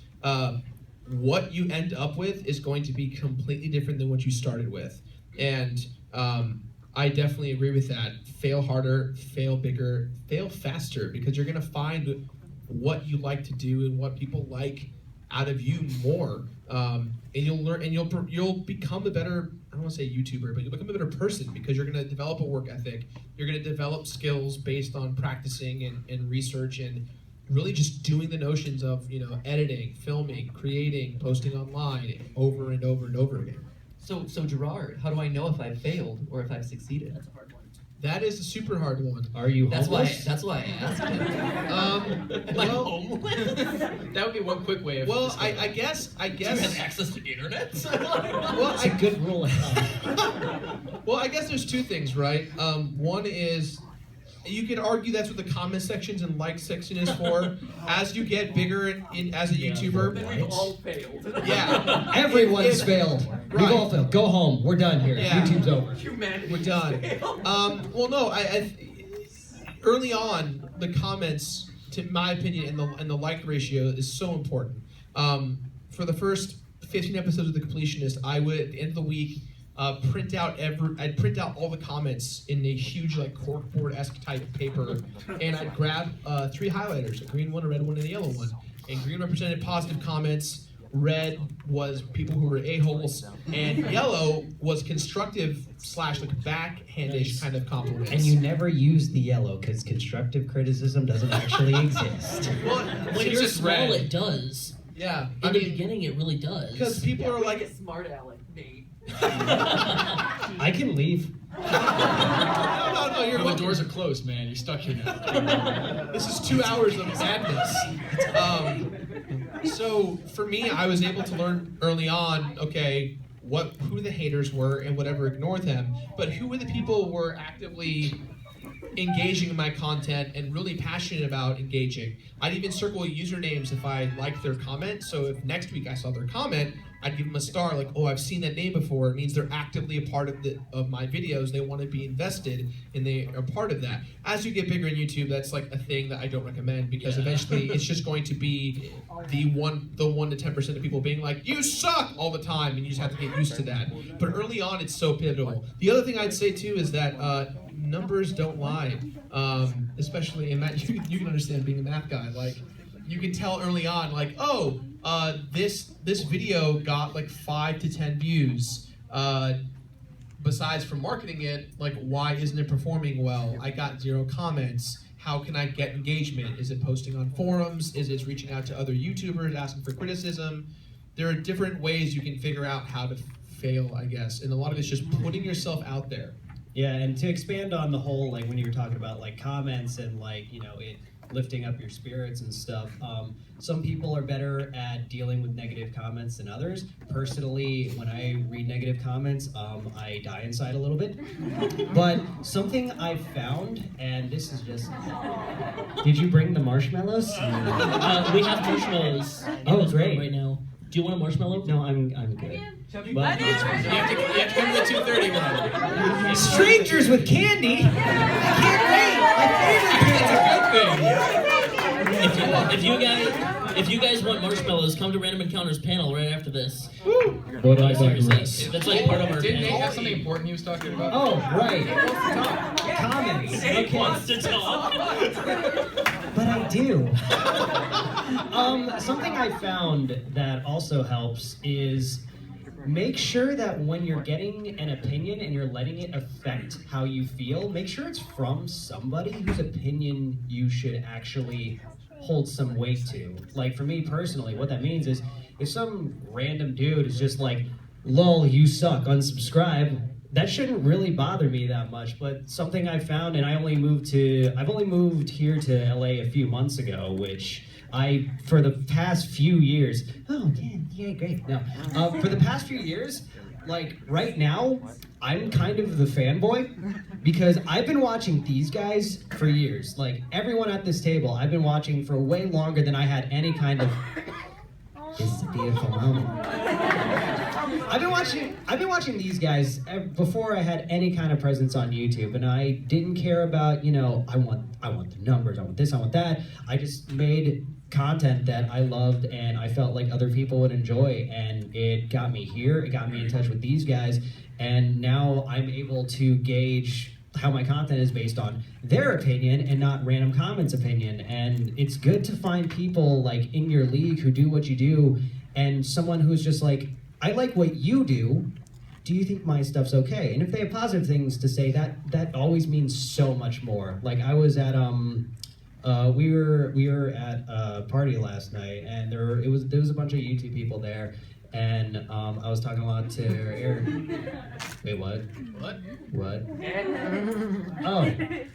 what you end up with is going to be completely different than what you started with, and I definitely agree with that. Fail harder, fail bigger, fail faster, because you're gonna find what you like to do and what people like out of you more, and you'll learn, and you'll become a better, I don't want to say YouTuber, but you'll become a better person because you're going to develop a work ethic. You're going to develop skills based on practicing and research and really just doing the notions of editing, filming, creating, posting online over and over and over again. So Jirard, how do I know if I've failed or if I've succeeded? That's a hard one. That is a super hard one. Are you homeless? homeless? That's why I asked him. Well, homeless? That would be one quick way of. Well, I guess. Do you have access to internet? Well, It's a good rule of thumb. Well, I guess there's two things, right? One is you could argue that's what the comment sections and like section is for. As you get bigger as a YouTuber, Then we've all failed. yeah, Everyone's failed. We've Right. all failed. Go home. We're done here. Yeah. YouTube's over. Humanity. we're done. Well, no, I early on the comments, to my opinion, and the like ratio is so important. For the first 15 episodes of The Completionist, I would at the end of the week I'd print out all the comments in a huge like corkboard-esque type paper, and I'd grab 3 highlighters, a green one, a red one, and a yellow one. And green represented positive comments, red was people who were a-holes, and yellow was constructive / like backhandish kind of compliments. And you never use the yellow because constructive criticism doesn't actually exist. Well, When it's you're just small, red. it does. Yeah, In the beginning, it really does. because people are like, smart aleck, Nate. I can leave. no, you're The welcome. doors are closed, man. You're stuck here now. This is 2 hours of madness. So for me, I was able to learn early on, okay, who the haters were and whatever, ignore them. But who were the people who were actively engaging in my content and really passionate about engaging. I'd even circle usernames if I liked their comment. So if next week I saw their comment, I'd give them a star, like, oh, I've seen that name before. It means they're actively a part of my videos. They want to be invested, and they are part of that. As you get bigger in YouTube, that's like a thing that I don't recommend, because eventually it's just going to be the 1 to 10% of people being like, you suck all the time, and you just have to get used to that. But early on, it's so pivotal. The other thing I'd say too is that numbers don't lie, especially, and Matt, you can understand being a math guy. Like, you can tell early on, like, oh, this video got like 5 to 10 views. Besides from marketing it, like, why isn't it performing well? I got 0 comments. How can I get engagement? Is it posting on forums? Is it reaching out to other YouTubers, asking for criticism? There are different ways you can figure out how to fail, I guess. And a lot of it's just putting yourself out there. Yeah, and to expand on the whole, like, when you were talking about, like, comments and, like, you know, it lifting up your spirits and stuff, some people are better at dealing with negative comments than others. Personally, when I read negative comments, I die inside a little bit. But something I've found, and this is just... Did you bring the marshmallows? We have marshmallows in Oh, this room great. right now. Do you want a marshmallow? No, I'm good. But, You have to come to the 2:30 one. strangers with candy? I can't wait! If you guys want marshmallows, come to Random Encounters panel right after this. What I Seriously, digress. that's like part of our Didn't Nate panel. have something important he was talking about? Oh, right. Comments. Nate Okay. wants to talk. But I do. Something I found that also helps is make sure that when you're getting an opinion and you're letting it affect how you feel, make sure it's from somebody whose opinion you should actually hold some weight to. Like for me personally, what that means is if some random dude is just like, lol, you suck, unsubscribe, that shouldn't really bother me that much. But something I found, and I've only moved here to LA a few months ago, which for the past few years, yeah, great. No, for the past few years, like right now, I'm kind of the fanboy because I've been watching these guys for years. Like everyone at this table, I've been watching for way longer than I had any kind of. This is a beautiful moment. I've been watching these guys before I had any kind of presence on YouTube, and I didn't care about, I want the numbers, I want this, I want that. I just made content that I loved and I felt like other people would enjoy, and it got me here, it got me in touch with these guys, and now I'm able to gauge how my content is based on their opinion and not random comments opinion. And it's good to find people like in your league who do what you do, and someone who's just like, I like what you do you think my stuff's okay? And if they have positive things to say, that always means so much more. Like I was at we were at a party last night, and there was a bunch of YouTube people there, and I was talking a lot to Aaron. Wait, what? What? Oh,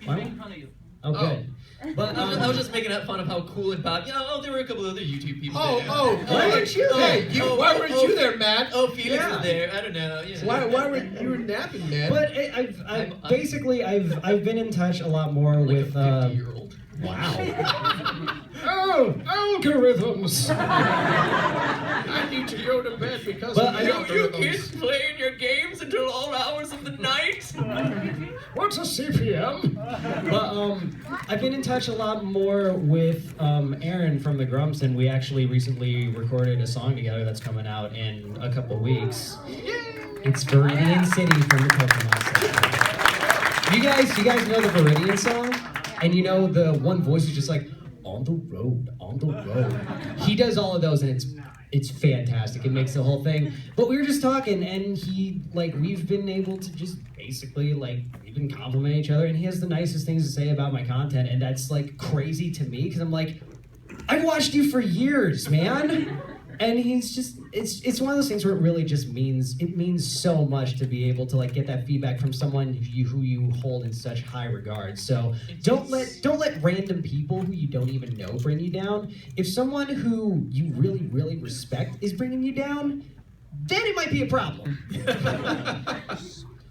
what? Oh, good. But I was just making fun of how cool and pop. There were a couple other YouTube people there. Why weren't you there? Why weren't you there, Matt? Oh, Felix was there. I don't know. Why were you were napping, man? But I've basically been in touch a lot more with. 50-year-old. Wow. Oh, algorithms. I need to go to bed because But of the I don't- You algorithms. kids playing your games until all hours of the night? What's a CPM? But I've been in touch a lot more with Aaron from the Grumps, and we actually recently recorded a song together that's coming out in a couple weeks. It's Viridian City from the Pokemon song. You guys know the Viridian song? And you know the one voice is just like, on the road, on the road. He does all of those, and it's fantastic. It makes the whole thing. But we were just talking, and we've been able to just basically, we've been complimenting each other, and he has the nicest things to say about my content, and that's, crazy to me, because I'm like, I've watched you for years, man. And he's just, it's one of those things where it really just means so much to be able to get that feedback from someone who you hold in such high regard. So don't let random people who you don't even know bring you down. If someone who you really, really respect is bringing you down, then it might be a problem.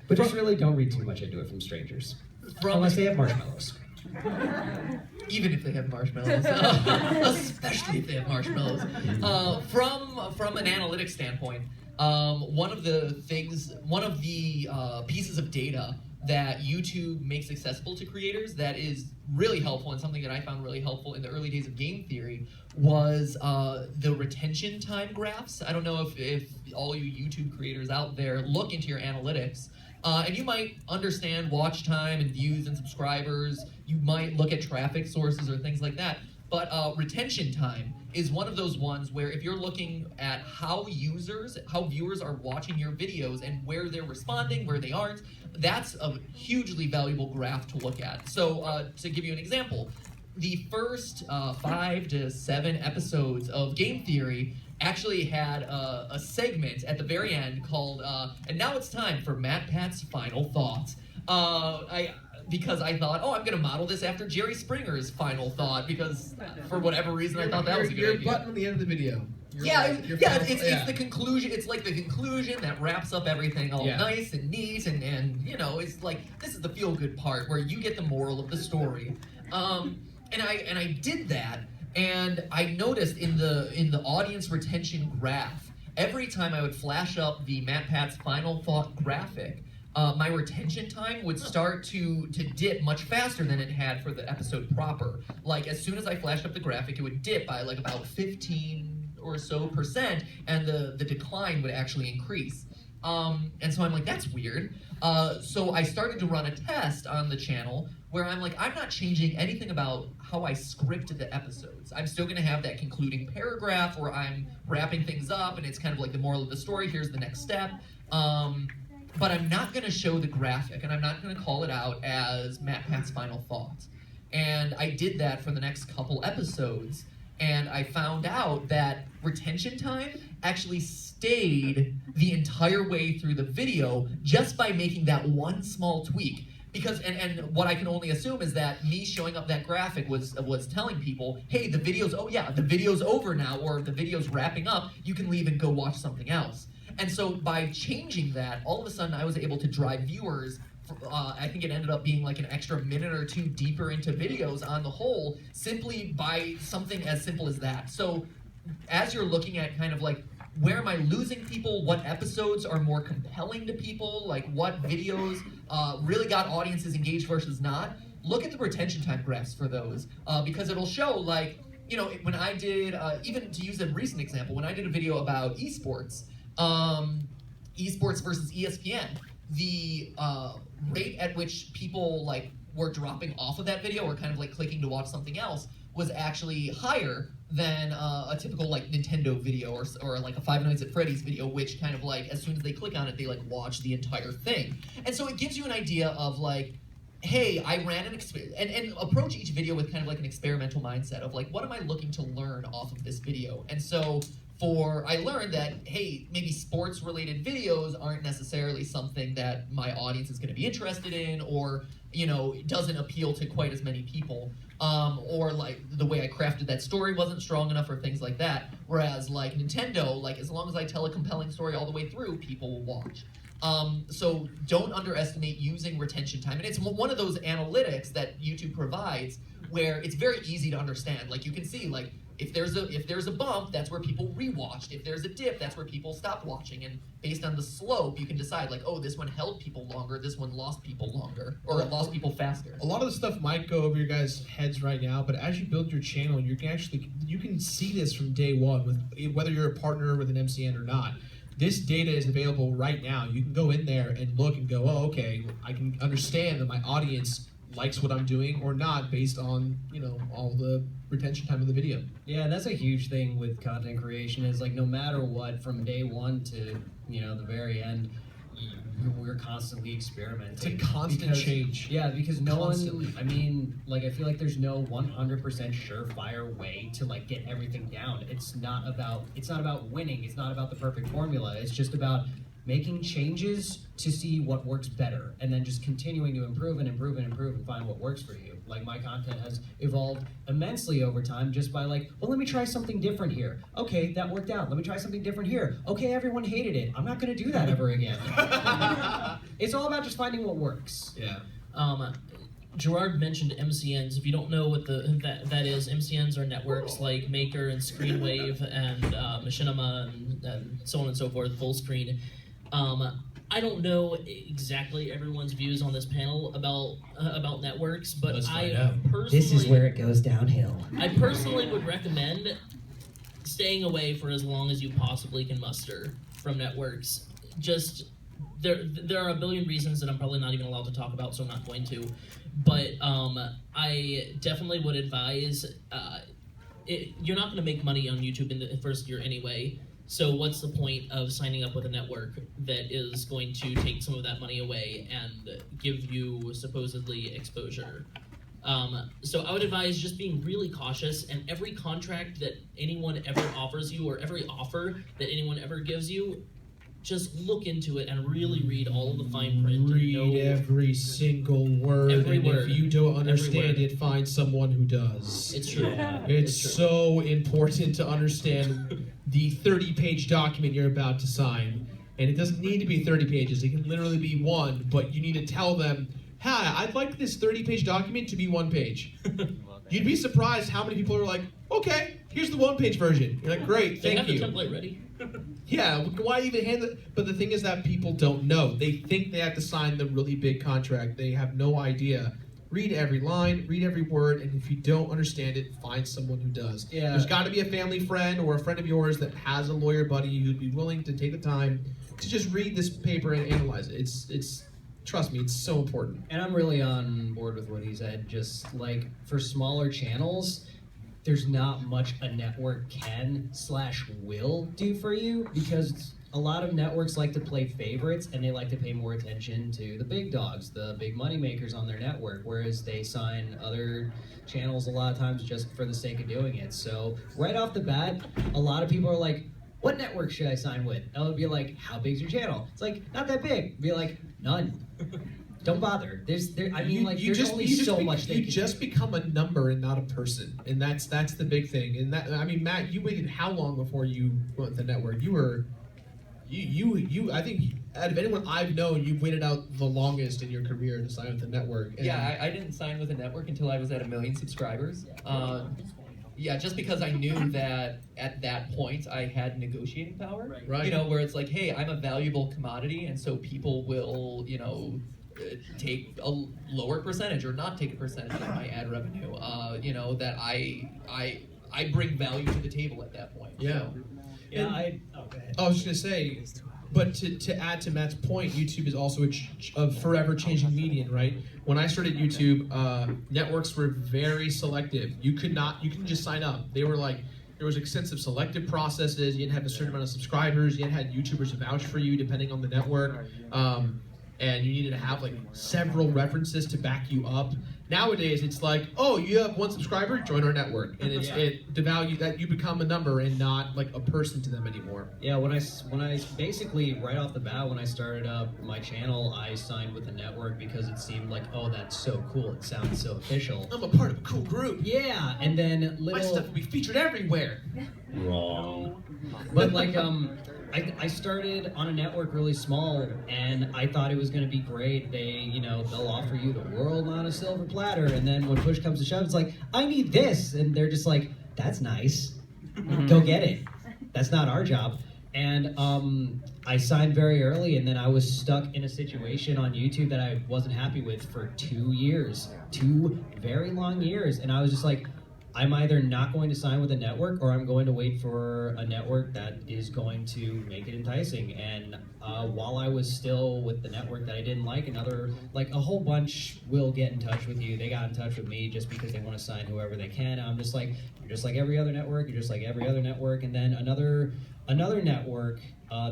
But just really don't read too much into it from strangers. Unless they have marshmallows. Even if they have marshmallows, especially if they have marshmallows. From an analytics standpoint, one of the pieces of data that YouTube makes accessible to creators that is really helpful, and something that I found really helpful in the early days of game theory, was the retention time graphs. I don't know if all you YouTube creators out there look into your analytics. And you might understand watch time and views and subscribers. You might look at traffic sources or things like that. But retention time is one of those ones where if you're looking at how viewers are watching your videos and where they're responding, where they aren't, that's a hugely valuable graph to look at. So to give you an example, the first 5 to 7 episodes of Game Theory actually had a segment at the very end called, and now it's time for MatPat's final thoughts. Because I thought, I'm going to model this after Jerry Springer's final thought, because for whatever reason I thought that was a good idea. Your button at the end of the video. It's the conclusion. It's like the conclusion that wraps up everything all nice and neat, and it's like, this is the feel-good part where you get the moral of the story. And I did that. And I noticed in the audience retention graph, every time I would flash up the MatPat's final thought graphic, my retention time would start to dip much faster than it had for the episode proper. Like as soon as I flashed up the graphic, it would dip by like about 15 or so %, and the decline would actually increase. And so I'm like, that's weird. So I started to run a test on the channel where I'm like, I'm not changing anything about how I script the episodes. I'm still gonna have that concluding paragraph where I'm wrapping things up and it's kind of like the moral of the story, here's the next step. But I'm not gonna show the graphic and I'm not gonna call it out as MatPat's final thoughts. And I did that for the next couple episodes, and I found out that retention time actually stayed the entire way through the video just by making that one small tweak. Because, and what I can only assume is that me showing up that graphic was telling people, hey, the video's over now, or the video's wrapping up, you can leave and go watch something else. And so by changing that, all of a sudden I was able to drive viewers, I think it ended up being like an extra minute or two deeper into videos on the whole, simply by something as simple as that. So as you're looking at kind of like, where am I losing people? What episodes are more compelling to people? Like what videos really got audiences engaged versus not? Look at the retention time graphs for those, because it'll show like, you know, when I did, even to use a recent example, when I did a video about esports, esports versus ESPN, the rate at which people like were dropping off of that video or kind of like clicking to watch something else was actually higher than a typical like Nintendo video or like a Five Nights at Freddy's video, which kind of like as soon as they click on it, they like watch the entire thing. And so it gives you an idea of like, hey, I ran an and approach each video with kind of like an experimental mindset of like, what am I looking to learn off of this video? And so I learned that, hey, maybe sports related videos aren't necessarily something that my audience is going to be interested in, or, you know, it doesn't appeal to quite as many people. Or like the way I crafted that story wasn't strong enough or things like that. Whereas like Nintendo, like as long as I tell a compelling story all the way through, people will watch. So don't underestimate using retention time. And it's one of those analytics that YouTube provides where it's very easy to understand. Like you can see like, if there's a bump, that's where people rewatched. If there's a dip, that's where people stopped watching. And based on the slope, you can decide like, oh, this one held people longer, this one lost people longer, or it lost people faster. A lot of the stuff might go over your guys' heads right now, but as you build your channel, you can see this from day one, with whether you're a partner with an MCN or not. This data is available right now. You can go in there and look and go, oh, okay, I can understand that my audience likes what I'm doing or not based on, you know, all the retention time of the video. Yeah, that's a huge thing with content creation is like no matter what, from day one to, you know, the very end, we're constantly experimenting. It's a constant change. Yeah, because no one, I mean, like I feel like there's no 100% surefire way to like get everything down. It's not about winning. It's not about the perfect formula. It's just about making changes to see what works better, and then just continuing to improve and improve and improve and find what works for you. Like my content has evolved immensely over time just by like, well, let me try something different here. Okay, that worked out. Let me try something different here. Okay, everyone hated it. I'm not gonna do that ever again. It's all about just finding what works. Yeah. Jirard mentioned MCNs. If you don't know what that is, MCNs are networks like Maker and Screenwave and Machinima and so on and so forth, Fullscreen. I don't know exactly everyone's views on this panel about networks, but This is where it goes downhill. I personally would recommend staying away for as long as you possibly can muster from networks. Just there are a billion reasons that I'm probably not even allowed to talk about, so I'm not going to. But I definitely would advise, you're not going to make money on YouTube in the first year anyway, so what's the point of signing up with a network that is going to take some of that money away and give you supposedly exposure? So I would advise just being really cautious, and every contract that anyone ever offers you, or every offer that anyone ever gives you, just look into it and really read all of the fine print. Read every single word. Every word. If you don't understand it, find someone who does. It's true. It's so important to understand the 30-page document you're about to sign. And it doesn't need to be 30 pages. It can literally be one, but you need to tell them, hi, I'd like this 30-page document to be 1 page. you'd be surprised how many people are like, okay, here's the one-page version. You're like, great, They thank have you. the template ready. Yeah, why even hand it? But the thing is that people don't know. They think they have to sign the really big contract. They have no idea. Read every line, read every word, and if you don't understand it, find someone who does. Yeah. There's got to be a family friend or a friend of yours that has a lawyer buddy who'd be willing to take the time to just read this paper and analyze it. It's trust me, it's so important. And I'm really on board with what he said. Just like for smaller channels, there's not much a network can/will do for you, because a lot of networks like to play favorites and they like to pay more attention to the big dogs, the big money makers on their network, whereas they sign other channels a lot of times just for the sake of doing it. So right off the bat, a lot of people are like, what network should I sign with? And I'll be like, how big's your channel? It's like, not that big. Be like, none. Don't bother. There's only so much they you can just do. become a number and not a person, and that's the big thing. And that, I mean, Matt, you waited how long before you went with the network? You I think out of anyone I've known, you've waited out the longest in your career to sign with the network. And Yeah, I didn't sign with a network until I was at 1 million subscribers. Yeah, just because I knew that at that point I had negotiating power. Right. You know, where it's like, hey, I'm a valuable commodity, and so people will, take a lower percentage or not take a percentage of my ad revenue. That I bring value to the table at that point. Yeah. So. Yeah, And- go ahead. I was just gonna say, but to add to Matt's point, YouTube is also a forever changing medium, right? When I started YouTube, networks were very selective. You couldn't just sign up. They were like, there was extensive selective processes. You had to have a certain amount of subscribers. You had YouTubers vouch for you depending on the network. And you needed to have like several references to back you up. Nowadays, it's like, oh, you have 1 subscriber, join our network, and it devalue that you become a number and not like a person to them anymore. Yeah, when I basically right off the bat when I started up my channel, I signed with a network because it seemed like, oh, that's so cool. It sounds so official. I'm a part of a cool group. Yeah, and then My stuff will be featured everywhere. Wrong. But like I started on a network really small, and I thought it was going to be great. They'll offer you the world on a silver platter, and then when push comes to shove, it's like, I need this, and they're just like, that's nice, go get it. That's not our job. And I signed very early, and then I was stuck in a situation on YouTube that I wasn't happy with for 2 years, 2 very long years, and I was just like, I'm either not going to sign with a network or I'm going to wait for a network that is going to make it enticing. And while I was still with the network that I didn't like, a whole bunch will get in touch with you. They got in touch with me just because they want to sign whoever they can. And I'm just like, you're just like every other network, you're just like every other network. And then another network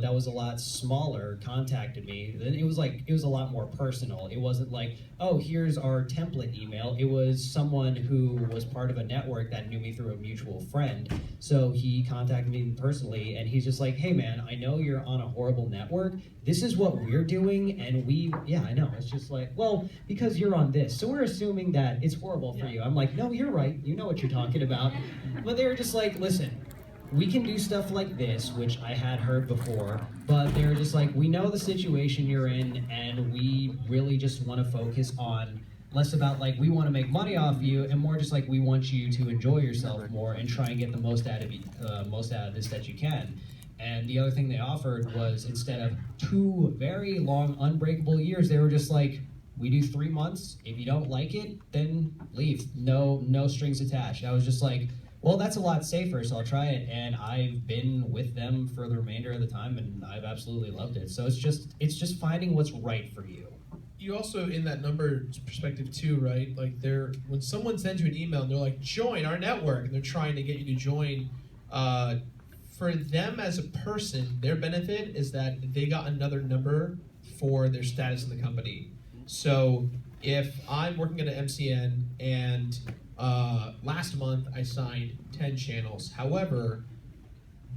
that was a lot smaller contacted me. Then it was a lot more personal. It wasn't like, oh, here's our template email. It was someone who was part of a network that knew me through a mutual friend. So he contacted me personally, and he's just like, hey man, I know you're on a horrible network. This is what we're doing, and I know. It's just like, well, because you're on this, so we're assuming that it's horrible for you. I'm like, no, you're right. You know what you're talking about. But they were just like, listen, we can do stuff like this, which I had heard before, but they were just like, we know the situation you're in, and we really just want to focus on less about like, we want to make money off you, and more just like, we want you to enjoy yourself more and try and get the most out of this that you can. And the other thing they offered was, instead of 2 very long unbreakable years, they were just like, we do 3 months. If you don't like it, then leave. No strings attached. I was just like, well, that's a lot safer, so I'll try it. And I've been with them for the remainder of the time, and I've absolutely loved it. So it's just finding what's right for you. You also, in that number perspective too, right? Like when someone sends you an email and they're like, join our network, and they're trying to get you to join, for them as a person, their benefit is that they got another number for their status in the company. So if I'm working at an MCN and last month I signed 10 channels. However,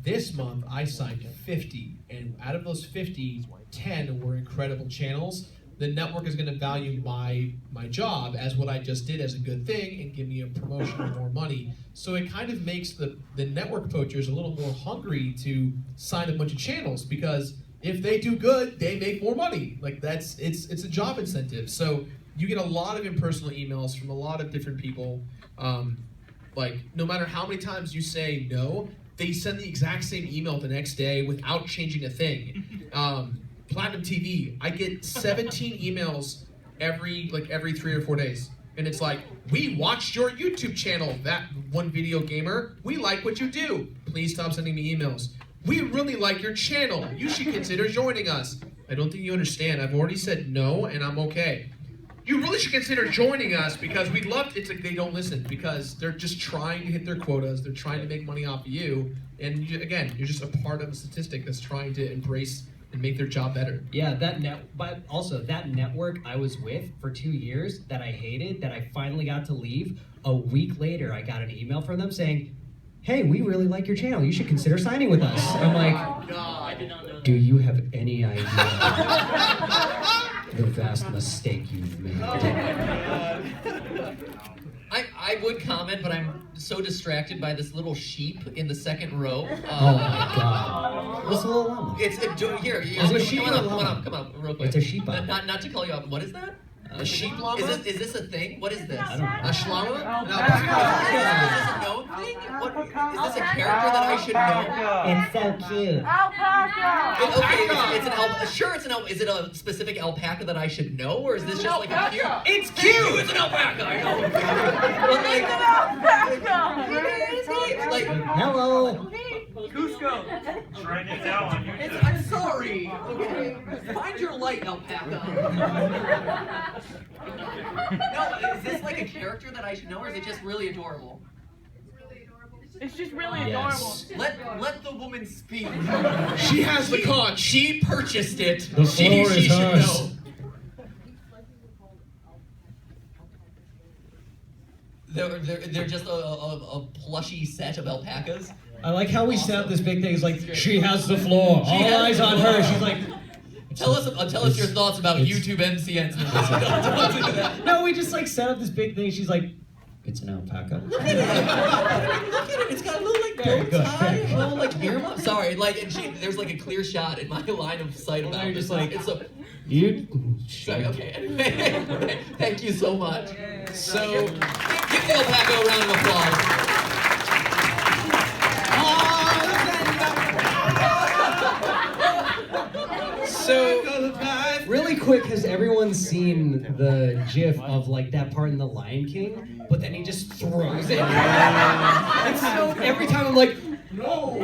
this month I signed 50, and out of those 50, 10 were incredible channels. The network is going to value my job as what I just did as a good thing and give me a promotion or more money. So it kind of makes the network poachers a little more hungry to sign a bunch of channels, because if they do good, they make more money. Like it's a job incentive. So you get a lot of impersonal emails from a lot of different people. Like, no matter how many times you say no, they send the exact same email the next day without changing a thing. Platinum TV, I get 17 emails every 3 or 4 days. And it's like, we watched your YouTube channel, that one video gamer. We like what you do. Please stop sending me emails. We really like your channel. You should consider joining us. I don't think you understand. I've already said no, and I'm okay. You really should consider joining us because we'd love to. It's like they don't listen because they're just trying to hit their quotas. They're trying to make money off of you. And you, again, you're just a part of a statistic that's trying to embrace and make their job better. Yeah, but also that network I was with for 2 years that I hated, that I finally got to leave. A week later, I got an email from them saying, "Hey, we really like your channel. You should consider signing with us." I'm like, I did not know that. do you have any idea the vast mistake you've made? I would comment, but I'm so distracted by this little sheep in the second row. Oh my god. What's a little llama? Here. Is it a sheep or a llama? Come on, real quick. It's a sheep. Not to call you out. What is that? A sheep llama? Is this a thing? What is this? I don't know. A shlama? Is this a known thing? Is this a character that I should know? It's so cute. Alpaca! Okay, it's an alpaca. Sure, it's an alpaca. Is it a specific alpaca that I should know, or is this just like a cute? It's cute! It's an alpaca, I know. But like, Hello. Cusco. Trying it out on YouTube. I'm sorry. Okay, find your light, alpaca. No, is this like a character that I should know, or is it just really adorable? It's just really Yes. adorable. Let the woman speak. She has the conch. She purchased it. The she floor is should hers. know. They're just a plushy set of alpacas. I like how we set up this big thing. It's like, she has the floor. All eyes on her. She's like, Tell us your thoughts about YouTube MCNs. Don't do that. no, we just like set up this big thing. She's like, it's an alpaca. Look at it. It's got a little like Very bow good, tie, very a little like earmuff. Sorry, like there's like a clear shot in my line of sight about you're it. just like, it's a. you. Sorry, okay. Anyway, thank you so much. So, Give the alpaca a round of applause. so Really quick, has everyone seen the GIF of like that part in The Lion King? But then he just throws it. It's so every time I'm like, no.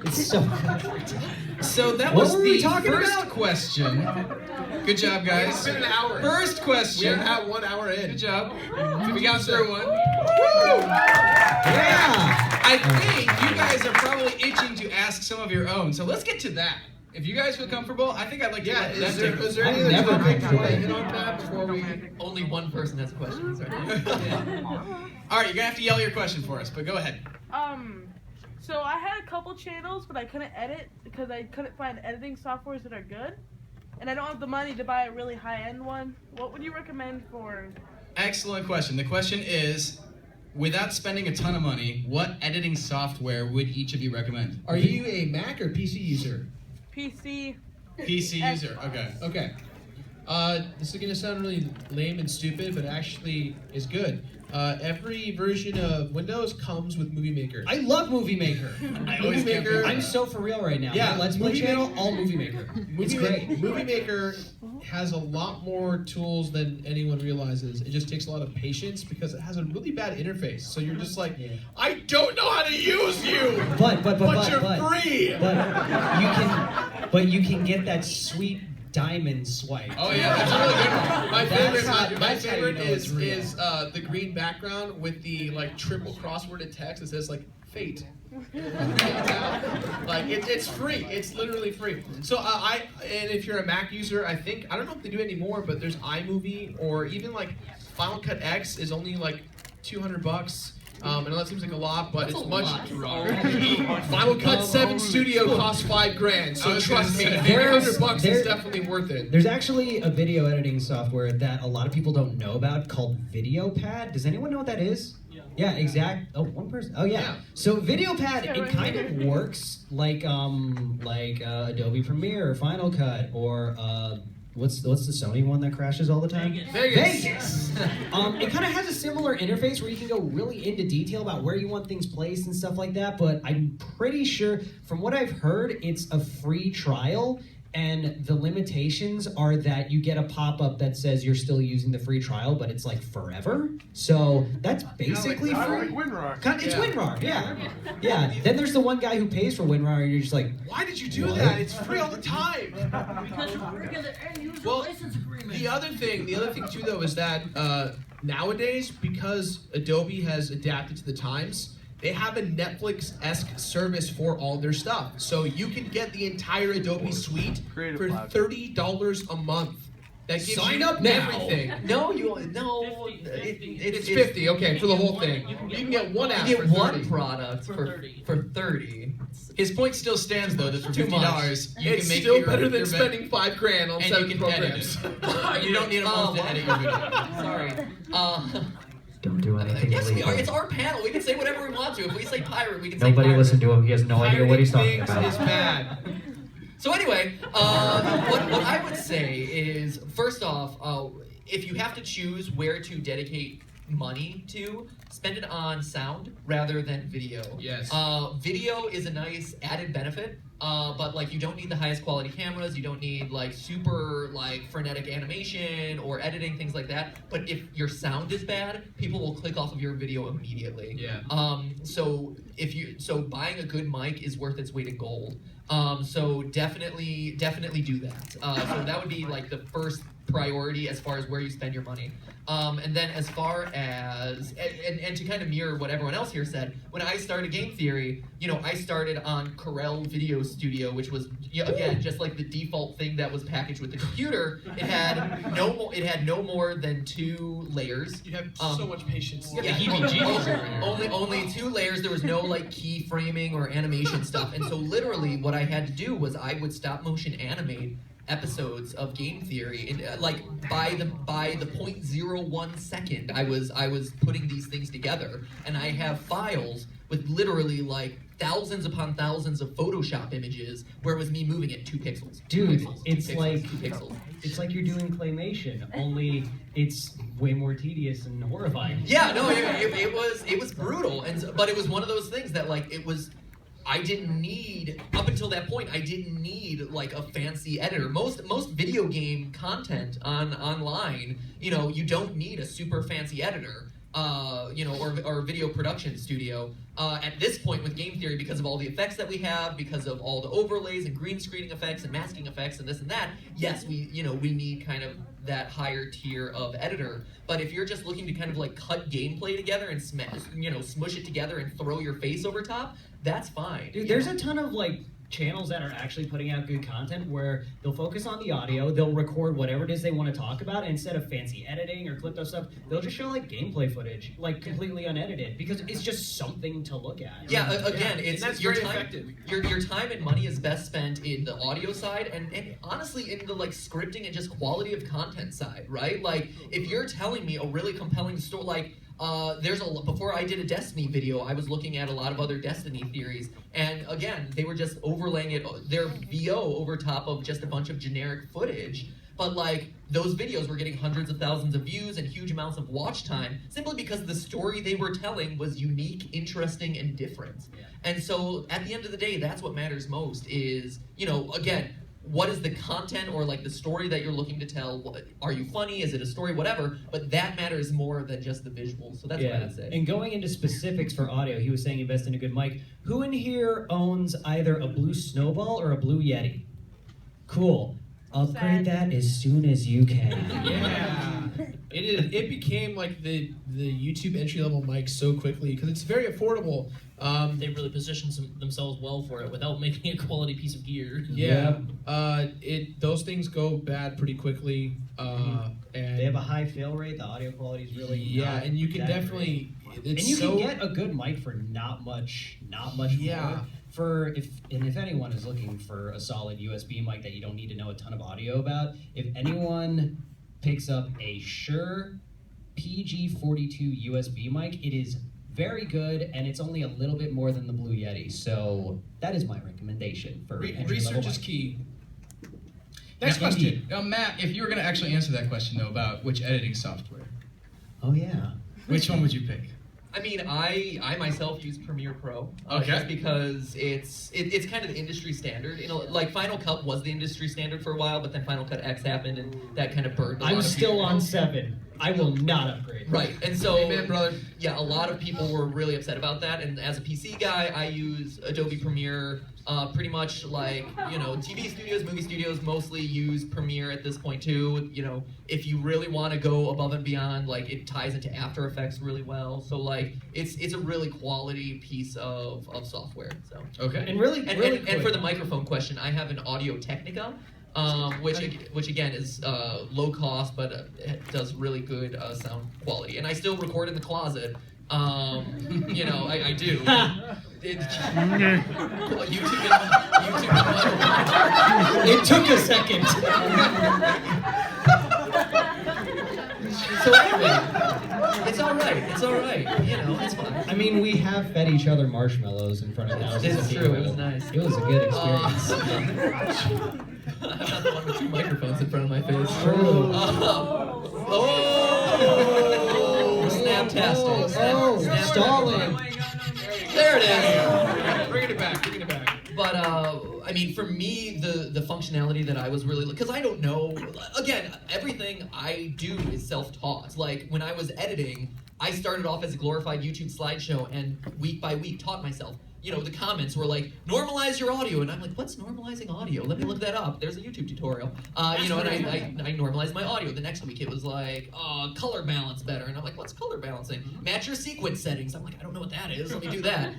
It's so. So that What was were we the talking first about? question. Good job, guys. It's been an hour. First question. We're at 1 hour in. Good job. We got through one. Yeah. I think you guys are probably itching to ask some of your own. So let's get to that. If you guys feel comfortable, I think I'd like to Yeah, let is them there, take is there I'm any other never topics you want to comfortable. hit on that before we... Only one person has questions. Right? All right, you're gonna have to yell your question for us, but go ahead. So I had a couple channels, but I couldn't edit because I couldn't find editing softwares that are good. And I don't have the money to buy a really high-end one. What would you recommend for... Excellent question. The question is, without spending a ton of money, what editing software would each of you recommend? Are you a Mac or PC user? PC? PC user. Okay. Okay. This is going to sound really lame and stupid, but it actually is good. Every version of Windows comes with Movie Maker. I love Movie Maker. Movie Maker. I'm so for real right now. Yeah, My Let's Play Movie channel, Maker- all Movie Maker. It's great. Movie Maker has a lot more tools than anyone realizes. It just takes a lot of patience because it has a really bad interface. So you're just like, I don't know how to use you. But you're free. But you can get that sweet diamond swipe. Oh yeah, that's a really good one. My That's favorite, how- my that's how you favorite know is it's real. the green background with the like triple crossworded text that says like fate. Like it's free. It's literally free. So and if you're a Mac user, I don't know if they do it anymore, but there's iMovie or even like Final Cut X is only like $200. I know that seems like a lot, but That's it's a much. lot, Final Cut 7 Studio costs $5,000, I so was trust me, gonna say. $300 There- is definitely worth it. There's actually a video editing software that a lot of people don't know about called VideoPad. Does anyone know what that is? Yeah, exact. Oh, one person. Oh, yeah. Yeah. So VideoPad, it kind of works like Adobe Premiere or Final Cut or what's the Sony one that crashes all the time? Vegas. It kind of has a similar interface where you can go really into detail about where you want things placed and stuff like that, but I'm pretty sure, from what I've heard, it's a free trial, and the limitations are that you get a pop-up that says you're still using the free trial, but it's like forever. So that's basically free. WinRAR. It's WinRAR, yeah. Yeah. Then there's the one guy who pays for WinRAR, and you're just like, why did you do that? It's free all the time. Because of regular end user Well, license agreement. The other thing too, though, is that nowadays, because Adobe has adapted to the times, they have a Netflix-esque service for all their stuff. So you can get the entire Adobe suite for $30 a month. That gives Sign you up now. everything. No. It's 50, okay, for the whole thing. You can get one app You for get one 30. product For for 30. For 30. His point still stands though that for Too $50 you It's can make still your, better than your spending $5,000 on and 7 you can programs. edit it. You don't need a month to edit your video. Sorry. Don't do anything Yes, we are. illegal. It's our panel. We can say whatever we want to. If we say pirate, we can say Nobody pirate. listen to him. He has no idea what he's talking Things about. is bad. So anyway, what I would say is, first off, if you have to choose where to dedicate money to, spend it on sound rather than video. Yes. Video is a nice added benefit, but like you don't need the highest quality cameras, you don't need like super like frenetic animation or editing, things like that. But if your sound is bad, people will click off of your video immediately. Yeah. So buying a good mic is worth its weight in gold. So definitely do that. So that would be like the first priority as far as where you spend your money. And then as far as, and to kind of mirror what everyone else here said, when I started Game Theory, I started on Corel Video Studio, which was, again, just like the default thing that was packaged with the computer. It had no more than 2 layers. You have so much patience. Only 2 layers. There was no like keyframing or animation stuff. And so literally what I had to do was I would stop motion animate episodes of Game Theory, and like by the 0.01 second, I was putting these things together, and I have files with literally like thousands upon thousands of Photoshop images where it was me moving it 2 pixels. dude, 2 pixels, 2 it's pixels, like 2 pixels. it's like you're doing claymation, only it's way more tedious and horrifying. Yeah, no, it was brutal, but it was one of those things that like it was. I didn't need, up until that point, I didn't need like a fancy editor. Most video game content online, you don't need a super fancy editor, or video production studio. At this point with Game Theory, because of all the effects that we have, because of all the overlays and green screening effects and masking effects and this and that, yes, we need kind of that higher tier of editor. But if you're just looking to kind of like cut gameplay together and smush it together and throw your face over top, that's fine. Dude, there's a ton of like channels that are actually putting out good content where they'll focus on the audio, they'll record whatever it is they want to talk about, and instead of fancy editing or clipped up stuff, they'll just show like gameplay footage, like completely unedited, because it's just something to look at. Yeah, again, it's that's your very time. effective. Your time and money is best spent in the audio side, and honestly in the like scripting and just quality of content side, right? Like if you're telling me a really compelling story, like. Before I did a Destiny video, I was looking at a lot of other Destiny theories, and again, they were just overlaying their VO over top of just a bunch of generic footage. But like those videos were getting hundreds of thousands of views and huge amounts of watch time simply because the story they were telling was unique, interesting, and different. Yeah. And so at the end of the day, that's what matters most is, again, what is the content or like the story that you're looking to tell? Are you funny? Is it a story? Whatever. But that matters more than just the visuals. So that's what I'd say. And going into specifics for audio, he was saying invest in a good mic. Who in here owns either a Blue Snowball or a Blue Yeti? Cool. Upgrade that as soon as you can. Yeah. It became like the YouTube entry level mic so quickly because it's very affordable. They really positioned themselves well for it without making a quality piece of gear. Yeah. Those things go bad pretty quickly. And they have a high fail rate. The audio quality is really and you can definitely can get a good mic for not much more. If anyone is looking for a solid USB mic that you don't need to know a ton of audio about, if anyone picks up a Shure PG42 USB mic, it is very good, and it's only a little bit more than the Blue Yeti. So that is my recommendation for research is key. Next question. Now, Matt, if you were going to actually answer that question, though, about which editing software, Oh yeah. which one would you pick? I mean, I myself use Premiere Pro. Okay. Just because it's kind of the industry standard. You know, like Final Cut was the industry standard for a while, but then Final Cut X happened, and that kind of burned a lot I'm of still people. on 7. I will not upgrade. Right, and so Amen, brother. yeah, a lot of people were really upset about that. And as a PC guy, I use Adobe Premiere. Pretty much like, you know, TV studios, movie studios mostly use Premiere at this point too. You know, if you really want to go above and beyond, like it ties into After Effects really well. So like, it's a really quality piece of software. So Okay. And really, really and for quick. the microphone question, I have an Audio Technica. Which again is low cost, but it does really good sound quality. And I still record in the closet. You know, I do. YouTube. It took a second. So anyway, it's all right. It's all right. You know, it's fine. I mean, we have fed each other marshmallows in front of houses. It's of true. people. It was nice. It was a good experience. I'm not the one with 2 microphones in front of my face. True. Snaptastic. Snap Stalling. There it is. Bringing it back. Bringing it back. But I mean, for me, the functionality that I was really, because I don't know. Again, everything I do is self-taught. Like when I was editing, I started off as a glorified YouTube slideshow, and week by week taught myself. You know, the comments were like, normalize your audio. And I'm like, what's normalizing audio? Let me look that up. There's a YouTube tutorial. You know, and I normalized my audio. The next week it was like, color balance better. And I'm like, what's color balancing? Match your sequence settings. I'm like, I don't know what that is. Let me do that.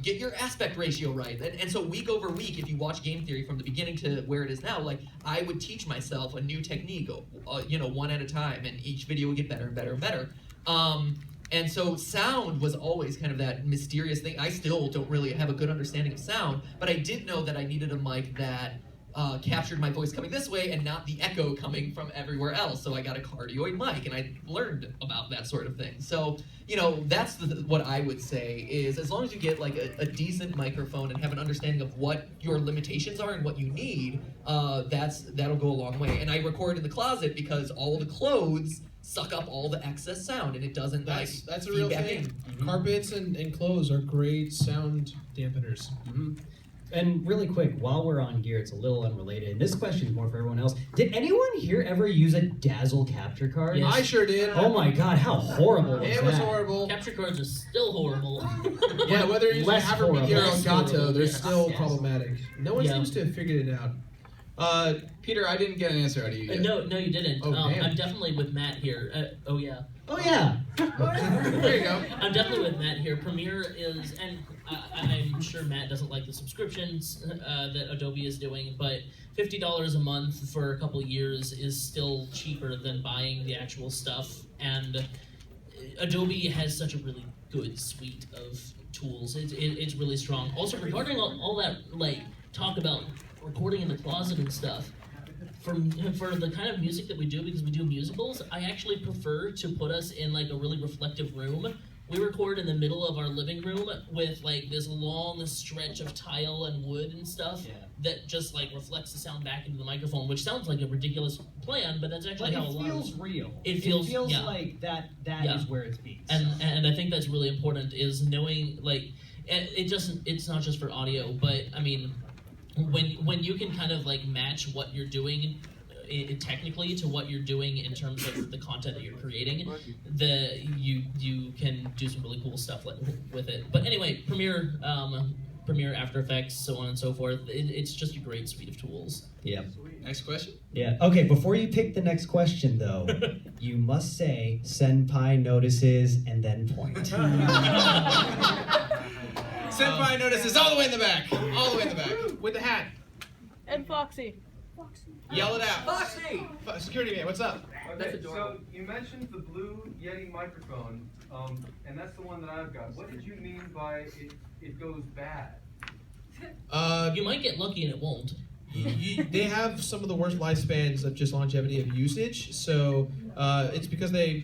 Get your aspect ratio right. And so week over week, if you watch Game Theory from the beginning to where it is now, like, I would teach myself a new technique, you know, one at a time. And each video would get better and better and better. And so sound was always kind of that mysterious thing. I still don't really have a good understanding of sound, but I did know that I needed a mic that captured my voice coming this way and not the echo coming from everywhere else. So I got a cardioid mic, and I learned about that sort of thing. So, you know, that's what I would say is, as long as you get like a decent microphone and have an understanding of what your limitations are and what you need, that'll go a long way. And I record in the closet because all of the clothes suck up all the excess sound, and it doesn't That's a feed real back thing. in. Mm-hmm. Carpets and clothes are great sound dampeners. Mm-hmm. And really quick, while we're on gear, it's a little unrelated. And this question is more for everyone else. Did anyone here ever use a Dazzle capture card? Yes. I sure did. Oh my god, how horrible was It that? was horrible. Capture cards are still horrible. Yeah, whether you're using Less Hyper-V or horrible. Elgato, they're Yes. still Yes. problematic. No one Yeah. seems to have figured it out. Peter, I didn't get an answer out of you yet. No, you didn't. Oh, damn. I'm definitely with Matt here. Oh yeah. Oh yeah. There you go. I'm definitely with Matt here. Premiere is, and I'm sure Matt doesn't like the subscriptions that Adobe is doing, but $50 a month for a couple of years is still cheaper than buying the actual stuff. And Adobe has such a really good suite of tools. It's really strong. Also, regarding all that like talk about recording in the closet and stuff, for the kind of music that we do, because we do musicals, I actually prefer to put us in like a really reflective room. We record in the middle of our living room with like this long stretch of tile and wood and stuff that just like reflects the sound back into the microphone, which sounds like a ridiculous plan, but that's actually But how a it lot feels of real. It feels yeah. like that Yeah. is where it's being. And I think that's really important, is knowing like it's not just for audio, but I mean when you can kind of like match what you're doing technically to what you're doing in terms of the content that you're creating, you can do some really cool stuff with it. But anyway, Premiere, After Effects, so on and so forth. It's just a great suite of tools. Yep. Next question. Yeah. Okay, before you pick the next question, though, you must say senpai notices and then point. Senpai notices all the way in the back. All the way in the back. With the hat. And Foxy. Yell it out. Foxy! Security man, what's up? Okay, adorable. so you mentioned the Blue Yeti microphone, and that's the one that I've got. What did you mean by it goes bad? You might get lucky and it won't. They have some of the worst lifespans of just longevity of usage. So it's because the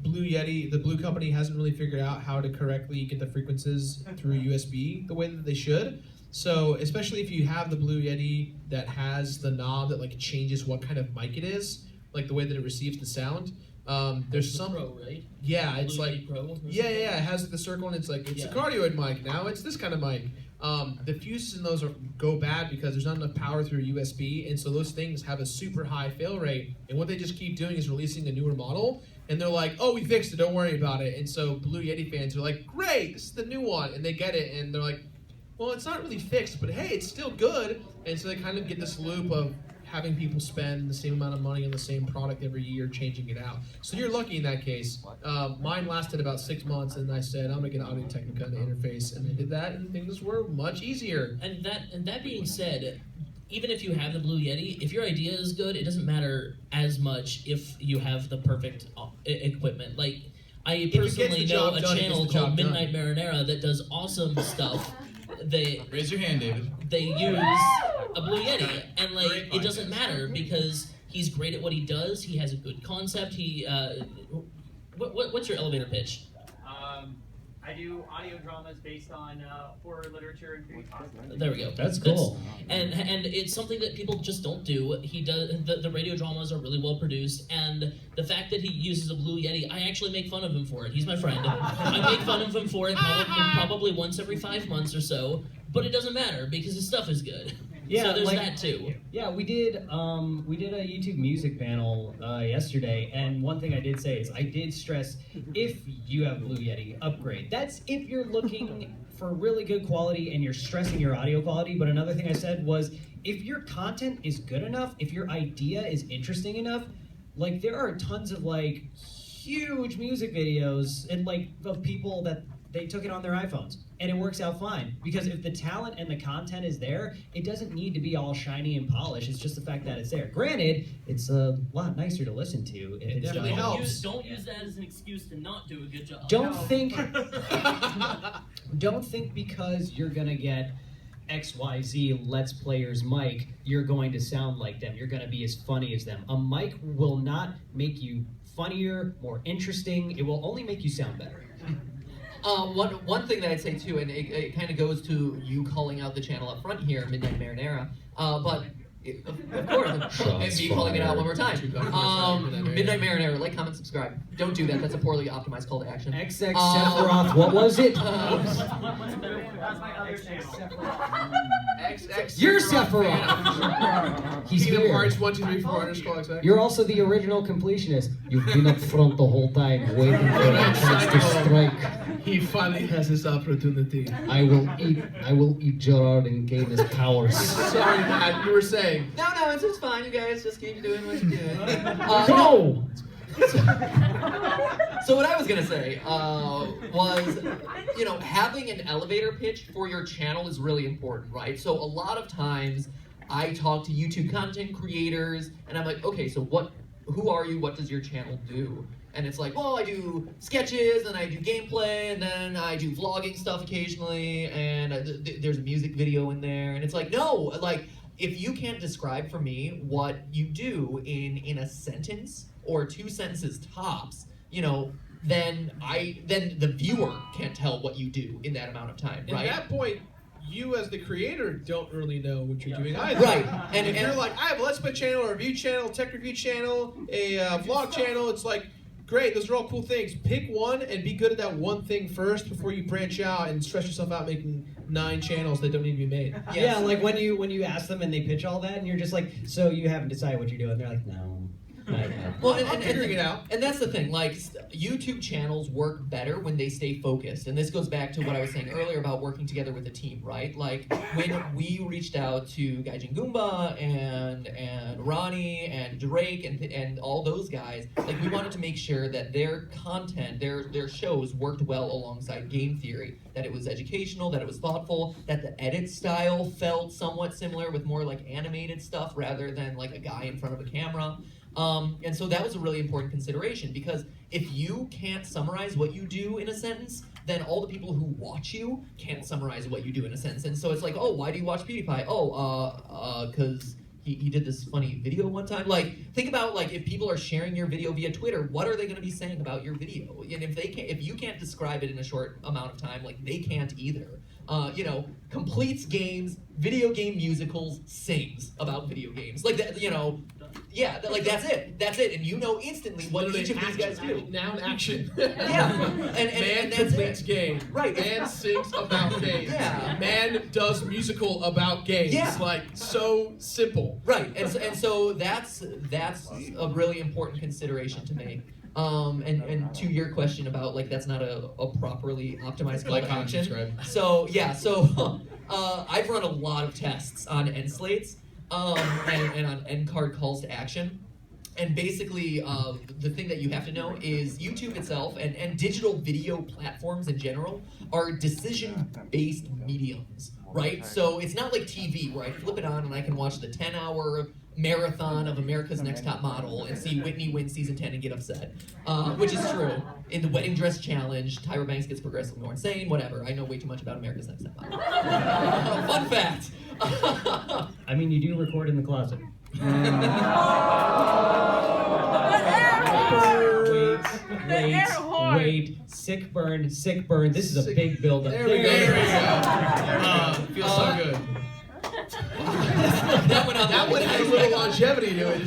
Blue company hasn't really figured out how to correctly get the frequencies through USB the way that they should. So especially if you have the Blue Yeti that has the knob that like changes what kind of mic it is, like the way that it receives the sound. There's some Pro, right? Yeah, it's Blue like Yeti Pro or yeah, something? it has the circle and it's like it's Yeah. a cardioid mic now. It's this kind of mic. The fuses in those go bad because there's not enough power through USB, and so those things have a super high fail rate. And what they just keep doing is releasing a newer model, and they're like, "Oh, we fixed it. Don't worry about it." And so Blue Yeti fans are like, "Great, this is the new one," and they get it, and they're like, "Well, it's not really fixed, but hey, it's still good." And so they kind of get this loop of having people spend the same amount of money on the same product every year, changing it out. So you're lucky in that case. Mine lasted about 6 months, and I said, I'm gonna get Audio-Technica in the interface, and I did that, and things were much easier. And that being said, even if you have the Blue Yeti, if your idea is good, it doesn't matter as much if you have the perfect equipment. Like, I If it gets personally the know job a done, it channel gets the called job done. Midnight Marinara that does awesome stuff. They Raise your hand, David. They use a Blue Yeti, and like Great it doesn't podcast. matter because he's great at what he does. He has a good concept. What's your elevator pitch? I do audio dramas based on horror literature and period costumes. There we go. That's cool. And it's something that people just don't do. He does the radio dramas are really well produced, and the fact that he uses a Blue Yeti, I actually make fun of him for it. He's my friend. I make fun of him for it probably once every 5 months or so, but it doesn't matter because his stuff is good. Yeah, so there's like- that too. Yeah, we did a YouTube music panel yesterday, and one thing I did say is I did stress if you have Blue Yeti, upgrade. That's if you're looking for really good quality and you're stressing your audio quality. But another thing I said was if your content is good enough, if your idea is interesting enough, like there are tons of like huge music videos and like of people that they took it on their iPhones and it works out fine because if the talent and the content is there, it doesn't need to be all shiny and polished. It's just the fact that it's there. Granted, it's a lot nicer to listen to if it's definitely done. helps. Don't use that as an excuse to not do a good job. Don't think because you're gonna get XYZ Let's Players mic, you're going to sound like them. You're gonna be as funny as them. A mic will not make you funnier, more interesting. It will only make you sound better. One thing that I'd say too, and it kind of goes to you calling out the channel up front here, Midnight Marinara, but of course, and me calling it out one more time. Midnight Marinara, like, comment, subscribe. Don't do that. That's a poorly optimized call to action. XX Sephiroth, what was it? That's my other channel. You're Sephiroth. He's Kingdom here. Hearts 1, 2, 3, 4 underscore XX. You're also the original completionist. You've been up front the whole time, waiting for a chance to strike. He finally has his opportunity. I will eat Jirard and gain his powers. Sorry, Matt, you were saying. No, it's just fine. You guys just keep doing what you're doing. Go! So what I was gonna say was, having an elevator pitch for your channel is really important, right? So a lot of times I talk to YouTube content creators, and I'm like, okay, so who are you? What does your channel do? And it's like, well, I do sketches, and I do gameplay, and then I do vlogging stuff occasionally, and there's a music video in there, and it's like, no, like, if you can't describe for me what you do in a sentence or 2 sentences tops, then the viewer can't tell what you do in that amount of time, right? At that point, you as the creator don't really know what you're doing either. Right. And if you're like, I have a Let's Play channel, a review channel, tech review channel, a vlog channel, it's like, great, those are all cool things. Pick one and be good at that one thing first before you branch out and stress yourself out making 9 channels that don't need to be made. Yeah, like when you ask them and they pitch all that, and you're just like, so you haven't decided what you're doing. They're like, no. Well, I'm figuring it out. And that's the thing, like, YouTube channels work better when they stay focused. And this goes back to what I was saying earlier about working together with a team, right? Like, when we reached out to Gaijin Goomba and Ronnie and Drake and all those guys, like, we wanted to make sure that their content, their shows worked well alongside game theory. That it was educational, that it was thoughtful, that the edit style felt somewhat similar with more, like, animated stuff rather than, like, a guy in front of a camera. And so that was a really important consideration because if you can't summarize what you do in a sentence, then all the people who watch you can't summarize what you do in a sentence. And so it's like, oh, why do you watch PewDiePie? Oh, because he did this funny video one time. Like, think about like if people are sharing your video via Twitter, what are they going to be saying about your video? And if you can't describe it in a short amount of time, like they can't either. Completes games, video game musicals, sings about video games. Like that, yeah, that's it. That's it. And you know instantly what each of these guys do. Noun action. Yeah. Man that's completes it. game. Right. Man sings about games. Yeah. Man does musical about games. Yeah. Like, so simple. Right. And so that's a really important consideration to make. And to your question about like that's not a properly optimized call to action. So I've run a lot of tests on end slates and on end card calls to action. And basically, the thing that you have to know is YouTube itself and digital video platforms in general are decision-based mediums, right? So it's not like TV where I flip it on and I can watch the 10-hour marathon of America's Next Top Model and see Whitney win season 10 and get upset, which is true. In the wedding dress challenge, Tyra Banks gets progressively more insane, whatever. I know way too much about America's Next Top Model. Fun fact. I mean, you do record in the closet. Wait. Sick burn. This is a big build-up. There we go. Feels so good. that one had a little longevity to it.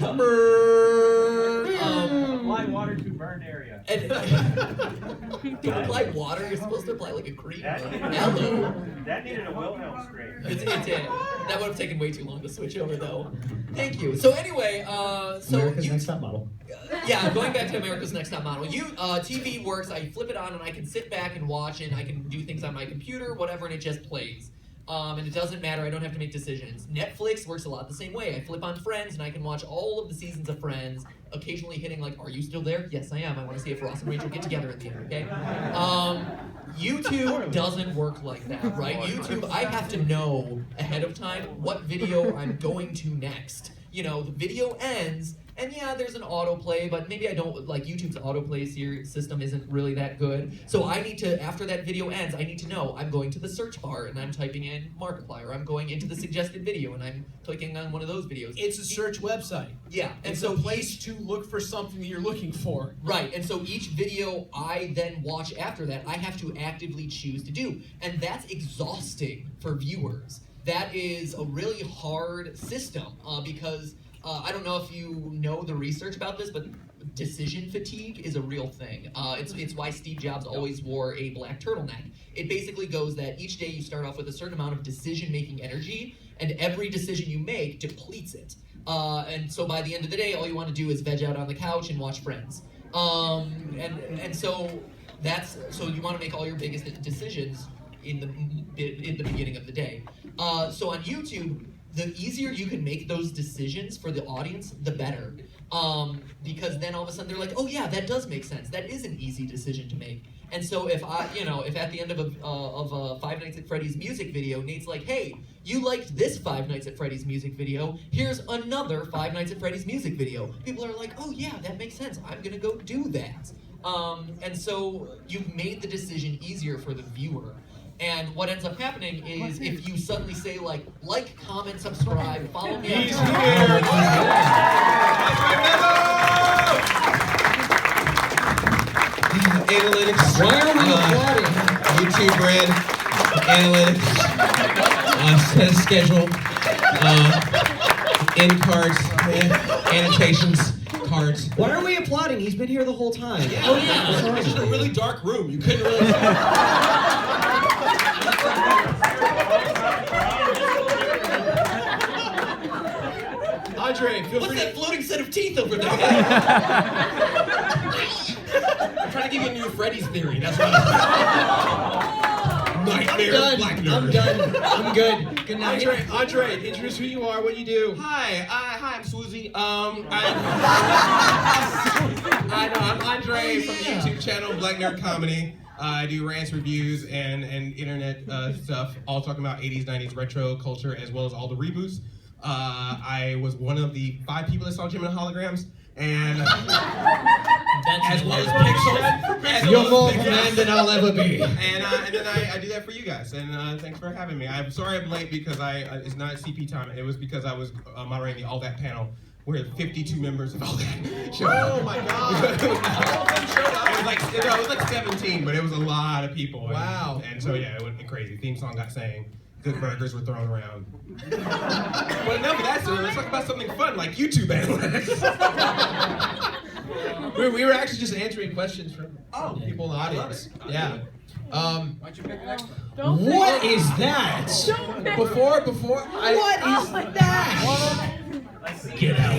Apply water to burned area. Don't apply water. You're supposed to apply like a cream. That needed a Wilhelm scrape. It did. That would have taken way too long to switch over, though. Thank you. So anyway, America's Next Top Model. Yeah, going back to America's Next Top Model. TV works. I flip it on and I can sit back and watch it. I can do things on my computer, whatever, and it just plays. And it doesn't matter. I don't have to make decisions. Netflix works a lot the same way. I flip on Friends and I can watch all of the seasons of Friends, occasionally hitting like, are you still there? Yes, I am. I want to see if Ross and Rachel get together at the end, okay? YouTube doesn't work like that, right? YouTube, I have to know ahead of time what video I'm going to next. The video ends, and yeah, there's an autoplay, but maybe I don't, like YouTube's autoplay system isn't really that good. So I need to, after that video ends, I need to know I'm going to the search bar and I'm typing in Markiplier. I'm going into the suggested video and I'm clicking on one of those videos. It's a search website. Yeah. And it's so a place to look for something that you're looking for. Right. And so each video I then watch after that, I have to actively choose to do. And that's exhausting for viewers. That is a really hard system because I don't know if you know the research about this, but decision fatigue is a real thing. It's why Steve Jobs always wore a black turtleneck. It basically goes that each day you start off with a certain amount of decision-making energy, and every decision you make depletes it. And so by the end of the day, all you want to do is veg out on the couch and watch Friends. And so you want to make all your biggest decisions in the beginning of the day. So on YouTube, the easier you can make those decisions for the audience, the better. Because then all of a sudden they're like, oh yeah, that does make sense. That is an easy decision to make. And so if at the end of a Five Nights at Freddy's music video, Nate's like, hey, you liked this Five Nights at Freddy's music video, here's another Five Nights at Freddy's music video. People are like, oh yeah, that makes sense. I'm gonna go do that. And so you've made the decision easier for the viewer. And what ends up happening is if you suddenly say like, comment, subscribe, follow me on Twitter. Analytics. Why are we applauding? YouTube Red. Analytics. Set schedule. End cards. Annotations. Cards. Why are we applauding? He's been here the whole time. Yeah. Oh yeah. It's a really dark room. You couldn't really. Andre, feel free. What's that floating set of teeth over there? I'm trying to give you a new Freddy's theory. That's what Nightmare. Black nerd. I'm done. I'm good. Good night. Andre, introduce who you are, what you do. Hi, I'm Swoozy. I'm Andre from the YouTube channel Black Nerd Comedy. I do rants, reviews, and internet stuff, all talking about 80s, 90s retro culture, as well as all the reboots. I was one of the 5 people that saw Jim and Holograms, and As well as pixels. You're more of a man than I'll ever be. And then I do that for you guys, and thanks for having me. I'm sorry I'm late because it's not CP time. It was because I was moderating the All That panel where 52 members of All That showed up. Oh my God! It was like 17, but it was a lot of people. Wow. And so yeah, it went crazy. Theme song got sang. Good burgers were thrown around. But enough of that, sir. Let's talk about something fun like YouTube analytics. We were actually just answering questions from people in the audience. Yeah. Why'd you pick the next one? Don't What pick- is that? Don't pick- What is that? Get out.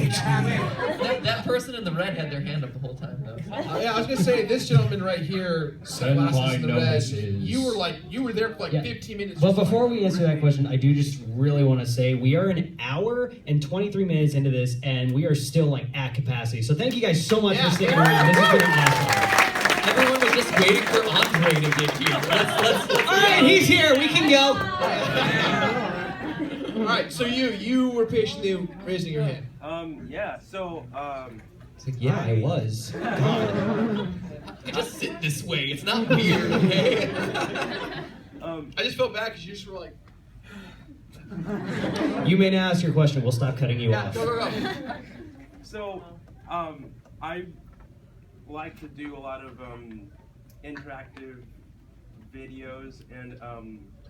That person in the red had their hand up the whole time, though. Yeah, I was gonna say this gentleman right here, Send glasses my in the red. notices. You were there for like Yeah. 15 minutes. But before we answer that question, I do just really want to say we are an hour and 23 minutes into this, and we are still like at capacity. So thank you guys so much for sticking around. This has been awesome. Everyone was just waiting for Andre to get here. Let's All right, he's here. We can go. All right, so you were patiently raising your hand. Yeah, so, It's like, yeah, I was. You just sit this way. It's not weird, okay? I just felt bad because you just were like, You may now ask your question. We'll stop cutting you off. go. so, I like to do a lot of, interactive videos and,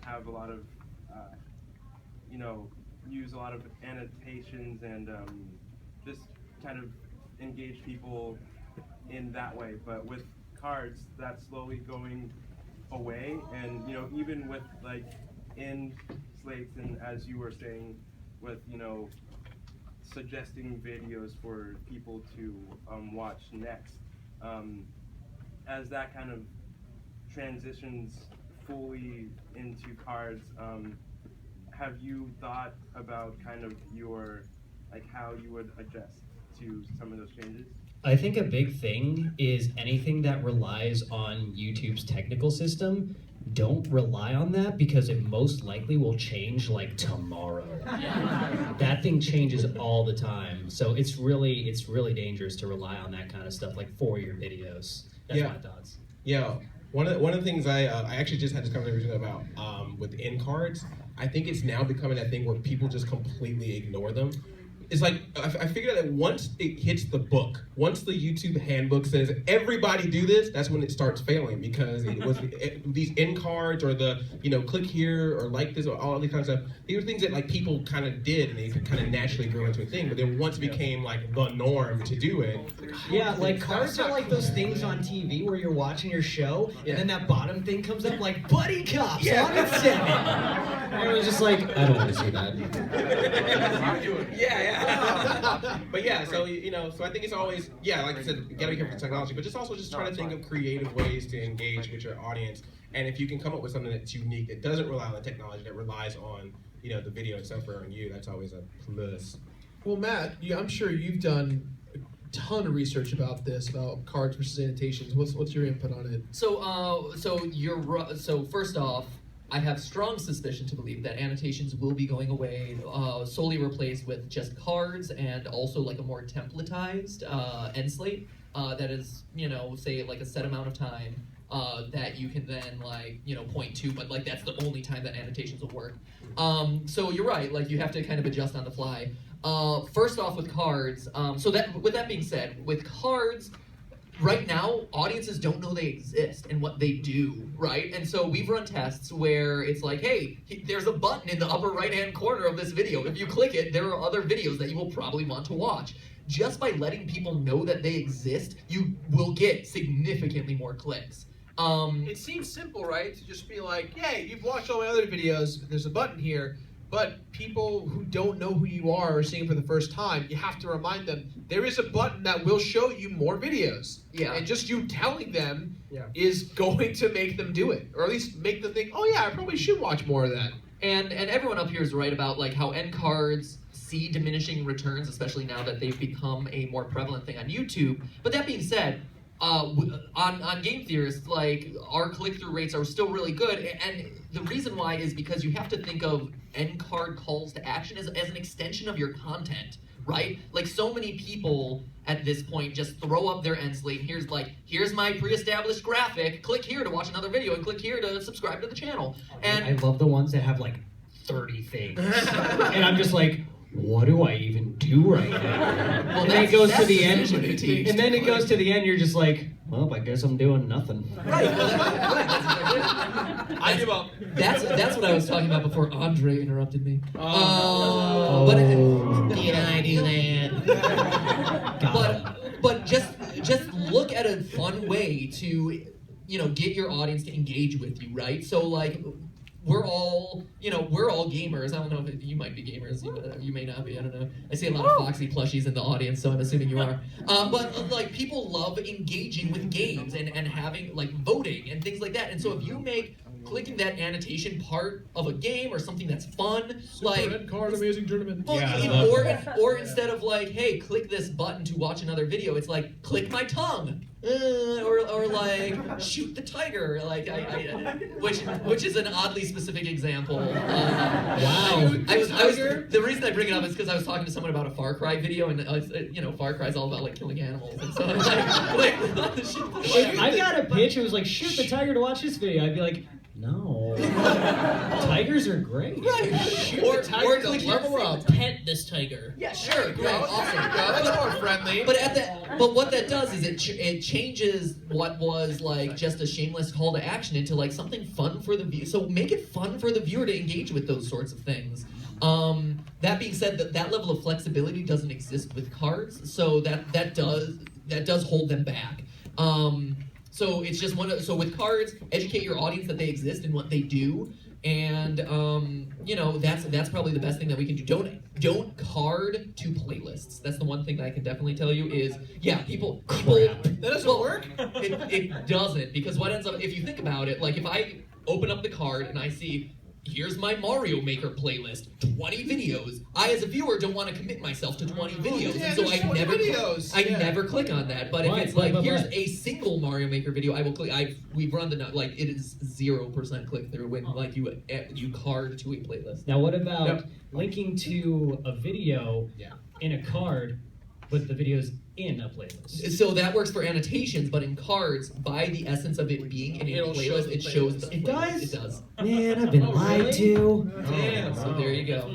have a lot of, use a lot of annotations and, just kind of engage people in that way. But with cards, that's slowly going away, and even with like in slates, and as you were saying, with suggesting videos for people to watch next, as that kind of transitions fully into cards, have you thought about kind of your how you would adjust to some of those changes? I think a big thing is anything that relies on YouTube's technical system, don't rely on that because it most likely will change like tomorrow. That thing changes all the time. So it's really dangerous to rely on that kind of stuff like for your videos. That's my thoughts. Yeah, one of the things I actually just had this conversation about with end cards. I think it's now becoming a thing where people just completely ignore them. It's like, I figured out that once it hits the book, once the YouTube handbook says, everybody do this, that's when it starts failing, because it was these end cards or the, click here or like this or all these kinds of stuff. These were things that like people kind of did and they kind of naturally grew into a thing, but then once it became like the norm to do it. Yeah, like cards are like those things on TV where you're watching your show and then that bottom thing comes up like Buddy Cops on at 7. And it was just like, I don't want to see that. Yeah. But yeah, so so I think it's always like I said, you gotta be careful with technology, but just also just trying to think of creative ways to engage with your audience. And if you can come up with something that's unique, that doesn't rely on the technology, that relies on the video itself or on you, that's always a plus. Well, Matt, I'm sure you've done a ton of research about this, about cards versus annotations. What's your input on it? So first off, I have strong suspicion to believe that annotations will be going away, solely replaced with just cards and also like a more templatized end slate that is, say like a set amount of time that you can then point to, but like that's the only time that annotations will work. So you're right, like you have to kind of adjust on the fly. First off with cards, with that being said, with cards, right now, audiences don't know they exist and what they do, right? And so we've run tests where it's like, hey, there's a button in the upper right-hand corner of this video. If you click it, there are other videos that you will probably want to watch. Just by letting people know that they exist, you will get significantly more clicks. It seems simple, right? To just be like, hey, you've watched all my other videos, there's a button here. But people who don't know who you are or seeing it for the first time, you have to remind them, there is a button that will show you more videos. Yeah. And just you telling them is going to make them do it. Or at least make them think, oh yeah, I probably should watch more of that. And everyone up here is right about like how end cards see diminishing returns, especially now that they've become a more prevalent thing on YouTube. But that being said, on Game Theorists, like our click-through rates are still really good, and the reason why is because you have to think of end card calls to action as an extension of your content, right? Like so many people at this point just throw up their end slate. Here's my pre-established graphic. Click here to watch another video and click here to subscribe to the channel. And I love the ones that have like 30 things. And I'm just like, what do I even do right now? Well, and then it goes to the end. decision fatigue. And then it goes to the end, you're just like, well, I guess I'm doing nothing. Right. I give up. That's what I was talking about before Andre interrupted me. Did I do that? But just look at a fun way to get your audience to engage with you, right? So like we're all gamers. I don't know if you might be gamers, you may not be, I don't know. I see a lot of Foxy plushies in the audience, so I'm assuming you are. But like people love engaging with games and having like voting and things like that. And so if you make clicking that annotation part of a game or something that's fun, like Red card, amazing tournament. Or instead of like, hey, click this button to watch another video, it's like click my tongue. Or like shoot the tiger, like which is an oddly specific example. Wow. The reason I bring it up is because I was talking to someone about a Far Cry video, and Far Cry's all about like killing animals, and so I'm like If I got a pitch, it was like shoot the tiger to watch this video. I'd be like, no. Tigers are great. Right. Or tiger to level up. Pet this tiger. Yeah, sure, great, awesome. That's more friendly. But what that does is it changes what was like just a shameless call to action into like something fun for the viewer. So make it fun for the viewer to engage with those sorts of things. That being said, that level of flexibility doesn't exist with cards, so that does hold them back. So it's just so with cards, educate your audience that they exist and what they do, and that's probably the best thing that we can do. Don't card to playlists. That's the one thing that I can definitely tell you is people that doesn't work. It doesn't, because what ends up, if you think about it, like if I open up the card and I see, here's my Mario Maker playlist, 20 videos. I, as a viewer, don't want to commit myself to 20 videos, and so I never click on that. But if it's like, here's a single Mario Maker video, I will click. We've run it is 0% click through when like you card to a playlist. Now, what about linking to a video in a card, but the video's in a playlist? So that works for annotations, but in cards, by the essence of it being in a playlist, it shows the playlist. It does. Man, I've been lied to. Damn. So there you go.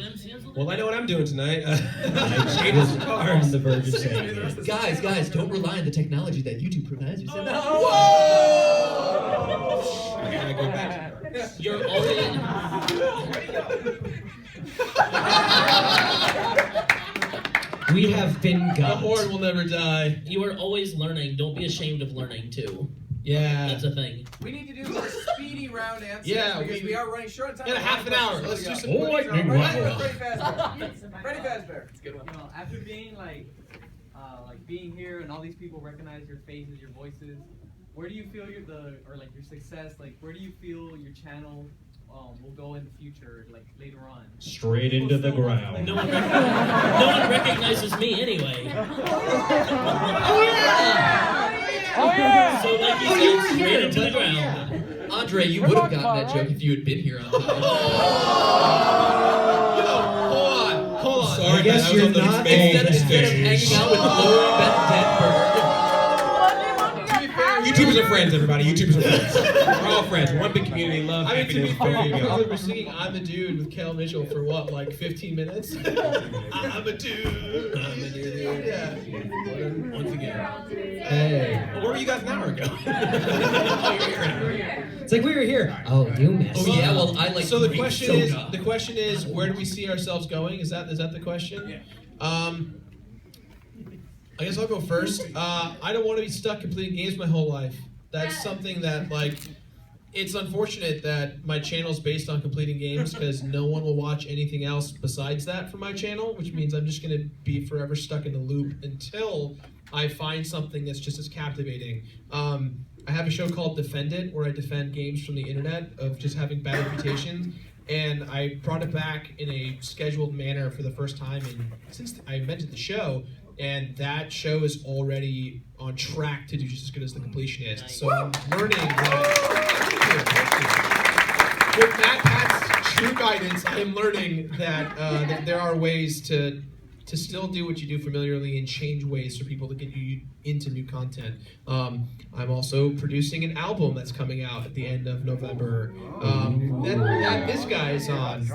Well, I know what I'm doing tonight. I was on the verge of saying it. Guys, don't rely on the technology that YouTube provides. You said that. Whoa! I gotta go back. You're already. We have been got. The horde will never die. You are always learning. Don't be ashamed of learning too. Yeah. That's a thing. We need to do more speedy round answers because we are running short on time. In a half an hour. Let's do some lightning round. Freddie Fazbear. Freddie Fazbear. That's a good one. After being being here and all these people recognize your faces, your voices, where do you feel your success? Like, where do you feel your channel will go in the future, like later on? Straight into the ground. No one recognizes me anyway. Oh yeah! So like you said, straight into the ground. Andre, you would have gotten that joke if you had been here on time. Hold on. Sorry, I guess you're not Instead of hanging out with Lori Beth Denberg. YouTubers are friends, everybody. YouTubers are friends. We're all friends. We're one big community. Love, I mean, to be happiness. fair, There you go. we were singing "I'm the Dude" with Kel Mitchell for what, like 15 minutes? I'm a dude. I'm a dude. Yeah. Once again. Hey. Where were you guys an hour ago? It's like we were here. Oh, you missed. Oh yeah, well I like. So the grape question is, where do we see ourselves going? Is that the question? Yeah. I guess I'll go first. I don't want to be stuck completing games my whole life. That's something that, like, it's unfortunate that my channel is based on completing games because no one will watch anything else besides that for my channel, which means I'm just going to be forever stuck in the loop until I find something that's just as captivating. I have a show called Defend It, where I defend games from the internet of just having bad reputations. And I brought it back in a scheduled manner for the first time since I invented the show. And that show is already on track to do just as good as The Completionist. Nice. So I'm learning with MatPat's true guidance, I am learning that there are ways to to still do what you do familiarly and change ways for people to get you into new content. I'm also producing an album that's coming out at the end of November that this guy's on.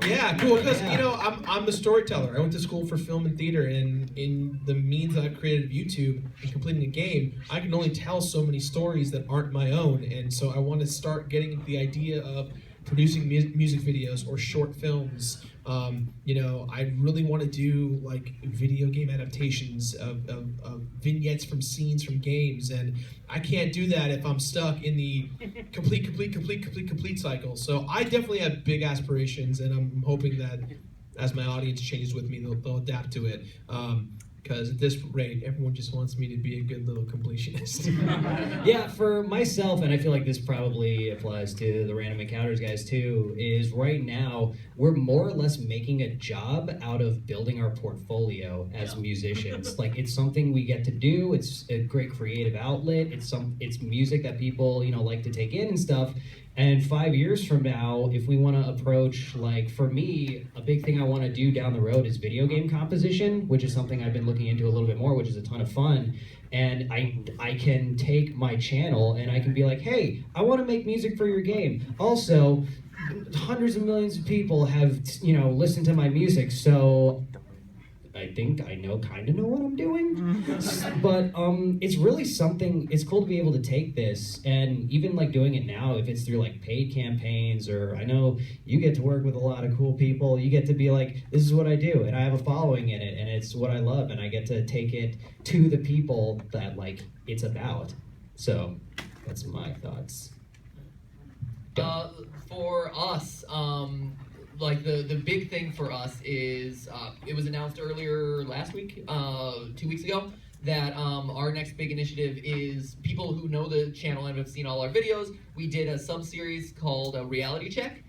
Yeah, cool, because I'm a storyteller. I went to school for film and theater, and in the means that I've created of YouTube and completing a game, I can only tell so many stories that aren't my own, and so I want to start getting the idea of producing music videos or short films. I really want to do like video game adaptations of vignettes from scenes from games, and I can't do that if I'm stuck in the complete cycle. So I definitely have big aspirations, and I'm hoping that as my audience changes with me, they'll adapt to it. Because at this rate, everyone just wants me to be a good little completionist. Yeah, for myself, and I feel like this probably applies to the Random Encounters guys too, is right now we're more or less making a job out of building our portfolio as musicians. Like, it's something we get to do. It's a great creative outlet. It's music that people like to take in and stuff. And 5 years from now, if we want to approach, like, for me, a big thing I want to do down the road is video game composition, which is something I've been looking into a little bit more, which is a ton of fun. And I can take my channel and I can be like, hey, I want to make music for your game. Also, hundreds of millions of people have, listened to my music, so I think I kind of know what I'm doing. But it's really something, it's cool to be able to take this, and even like doing it now, if it's through like paid campaigns, or I know you get to work with a lot of cool people, you get to be like, this is what I do, and I have a following in it, and it's what I love, and I get to take it to the people that like it's about. So that's my thoughts. For us, like the big thing for us is it was announced earlier last week, 2 weeks ago, that our next big initiative is people who know the channel and have seen all our videos. We did a sub-series called Reality Check,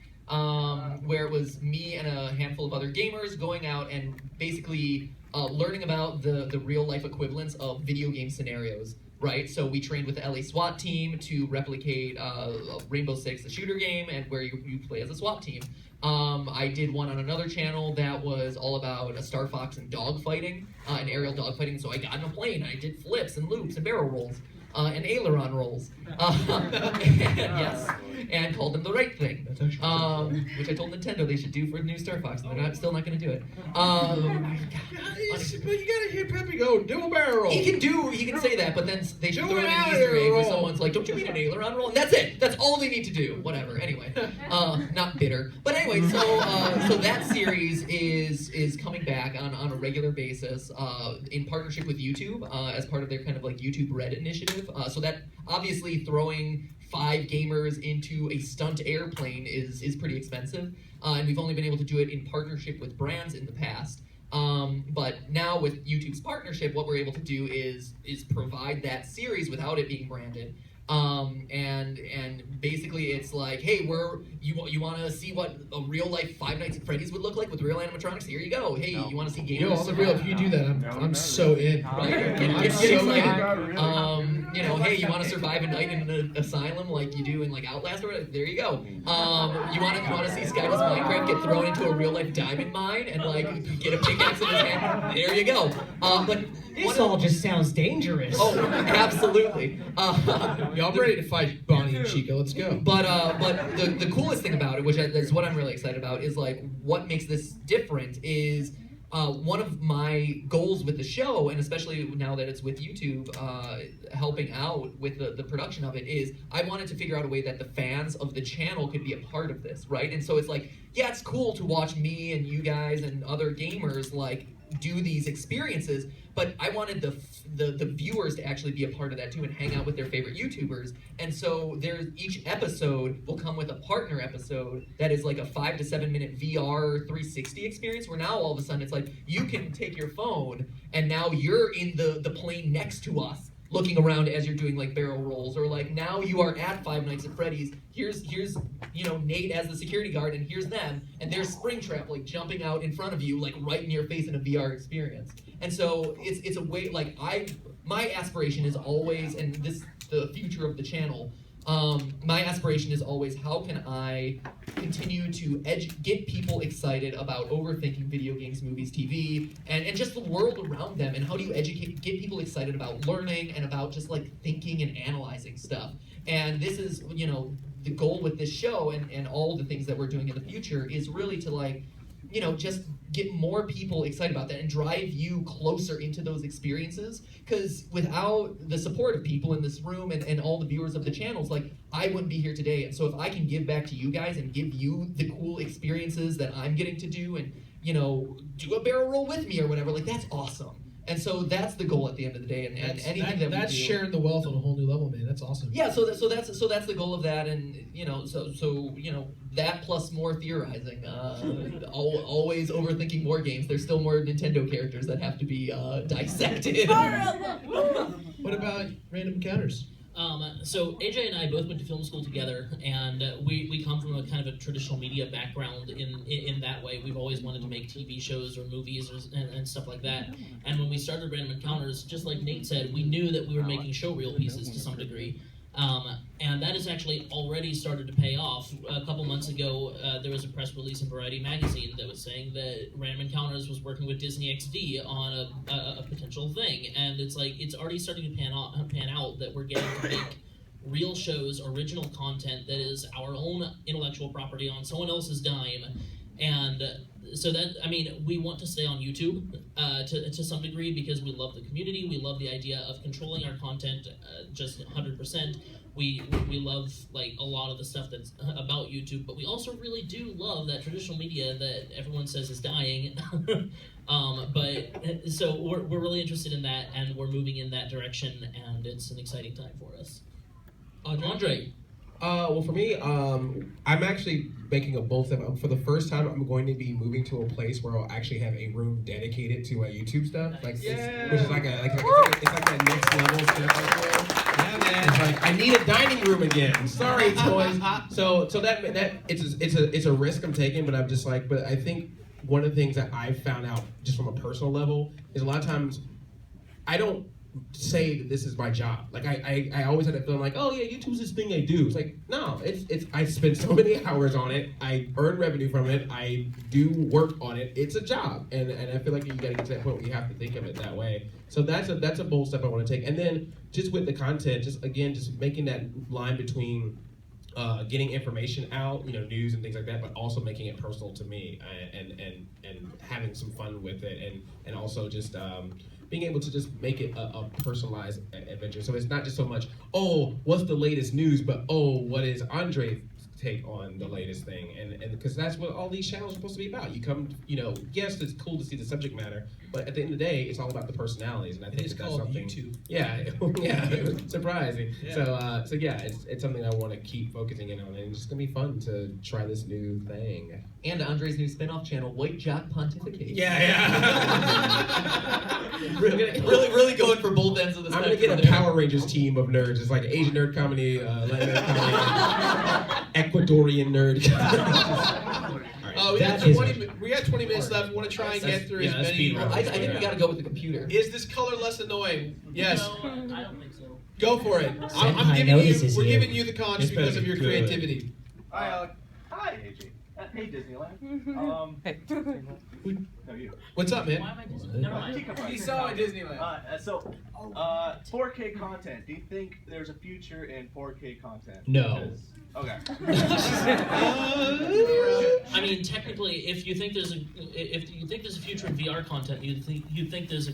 where it was me and a handful of other gamers going out and basically learning about the real-life equivalents of video game scenarios. Right, so we trained with the LA SWAT team to replicate Rainbow Six, the shooter game, and where you play as a SWAT team. I did one on another channel that was all about a Star Fox and dogfighting, and aerial dogfighting. So I got in a plane, and I did flips and loops and barrel rolls, and aileron rolls. Yes, and called them the right thing, which I told Nintendo they should do for the new Star Fox, and they're still not going to do it. But you gotta hear Peppy go, do a barrel roll. He can say that, but then they should throw in an Easter egg where someone's like, don't you mean an aileron roll? And that's it. That's all they need to do. Whatever. Anyway, not bitter. But anyway, so that series is coming back on a regular basis in partnership with YouTube as part of their kind of like YouTube Red initiative. So that obviously throwing 5 gamers into a stunt airplane is pretty expensive, and we've only been able to do it in partnership with brands in the past. But now with YouTube's partnership, what we're able to do is provide that series without it being branded. And basically it's like, hey, you want to see what a real life Five Nights at Freddy's would look like with real animatronics? Here you go. Hey, you want to see gamers? Yo, on the real, if you do that, I'm so in. Right? I'm so in. Hey, you want to survive a night in an asylum like you do in like Outlast or whatever? There you go. You want to see Skydo's Minecraft get thrown into a real life diamond mine and like get a pickaxe in his hand? There you go. But this all just sounds dangerous. Oh, absolutely. Y'all ready to fight Bonnie and Chica? Let's go. But the coolest thing about it, which is what I'm really excited about, is like what makes this different is one of my goals with the show, and especially now that it's with YouTube helping out with the production of it, is I wanted to figure out a way that the fans of the channel could be a part of this, right? And so it's like, yeah, it's cool to watch me and you guys and other gamers like do these experiences, but I wanted the viewers to actually be a part of that too and hang out with their favorite YouTubers. And so each episode will come with a partner episode that is like a 5 to 7 minute VR 360 experience, where now all of a sudden it's like you can take your phone and now you're in the plane next to us, looking around as you're doing like barrel rolls, or like now you are at Five Nights at Freddy's. Here's Nate as the security guard, and here's them, and there's Springtrap like jumping out in front of you, like right in your face in a VR experience. And so it's a way, like my aspiration is always, and this the future of the channel, my aspiration is always, how can I continue to get people excited about overthinking video games, movies, TV, and just the world around them, and how do you get people excited about learning and about just like thinking and analyzing stuff. And this is, you know, the goal with this show and all the things that we're doing in the future is really to like, you know, just get more people excited about that and drive you closer into those experiences. Because without the support of people in this room and all the viewers of the channels, like, I wouldn't be here today. And so if I can give back to you guys and give you the cool experiences that I'm getting to do and, you know, do a barrel roll with me or whatever, like, that's awesome. And so that's the goal at the end of the day. And anything that's we do, sharing the wealth on a whole new level, man. That's awesome. Yeah, so that's the goal of that, and you know, so you know, that plus more theorizing, always overthinking more games. There's still more Nintendo characters that have to be dissected. What about random encounters? So AJ and I both went to film school together, and we come from a kind of a traditional media background in that way. We've always wanted to make TV shows or movies and stuff like that. And when we started Random Encounters, just like Nate said, we knew that we were making showreel pieces to some degree. And that has actually already started to pay off. A couple months ago, there was a press release in Variety magazine that was saying that Random Encounters was working with Disney XD on a potential thing, and it's like it's already starting to pan out that we're getting to make real shows, original content that is our own intellectual property on someone else's dime, and so that, I mean, we want to stay on YouTube to some degree because we love the community. We love the idea of controlling our content just 100%. We love like a lot of the stuff that's about YouTube, but we also really do love that traditional media that everyone says is dying. But so we're really interested in that, and we're moving in that direction, and it's an exciting time for us. Andre. Well, for me, I'm actually making a bold step. For the first time, I'm going to be moving to a place where I'll actually have a room dedicated to YouTube stuff, like which is like it's like that next level step. Yeah, man. It's like I need a dining room again. Sorry, toys. So that it's a risk I'm taking, but I'm just like, but I think one of the things that I've found out just from a personal level is a lot of times I don't say that this is my job. Like I always had that feeling like, oh yeah, YouTube's this thing I do. It's like, no, it's I spend so many hours on it. I earn revenue from it. I do work on it. It's a job, and I feel like you got to get to that point where you have to think of it that way. So that's a bold step I want to take. And then just with the content, just making that line between getting information out, you know, news and things like that, but also making it personal to me and having some fun with it, and also just being able to just make it a personalized adventure. So it's not just so much, oh, what's the latest news, but oh, what is Andre's take on the latest thing? And because that's what all these channels are supposed to be about. You come, you know, yes, it's cool to see the subject matter, but at the end of the day, it's all about the personalities. And I think it's that's called something. YouTube. Yeah, yeah, surprising. Yeah. So yeah, it's something I want to keep focusing in on, and it's just gonna be fun to try this new thing. And Andre's new spin-off channel, White Jock Pontificate. Yeah. really going for both ends of the spectrum. I'm gonna get a Power Rangers team of nerds. It's like Asian nerd comedy, Latin nerd comedy, Ecuadorian nerd. We got 20 minutes left. We want to try and get through as many. I think we got to go with the computer. Is this color less annoying? Yes. No, I don't think so. Go for it. We're giving you the con just because of your creativity. Hi, Alec. Hi, AJ. Hey, Disneyland. Hey. No, you. What's up, man? Why am I Disney? Never mind. He saw at Disneyland. So, 4K content. Do you think there's a future in 4K content? No. Okay. I mean, technically, if you think there's a future in VR content, you think there's a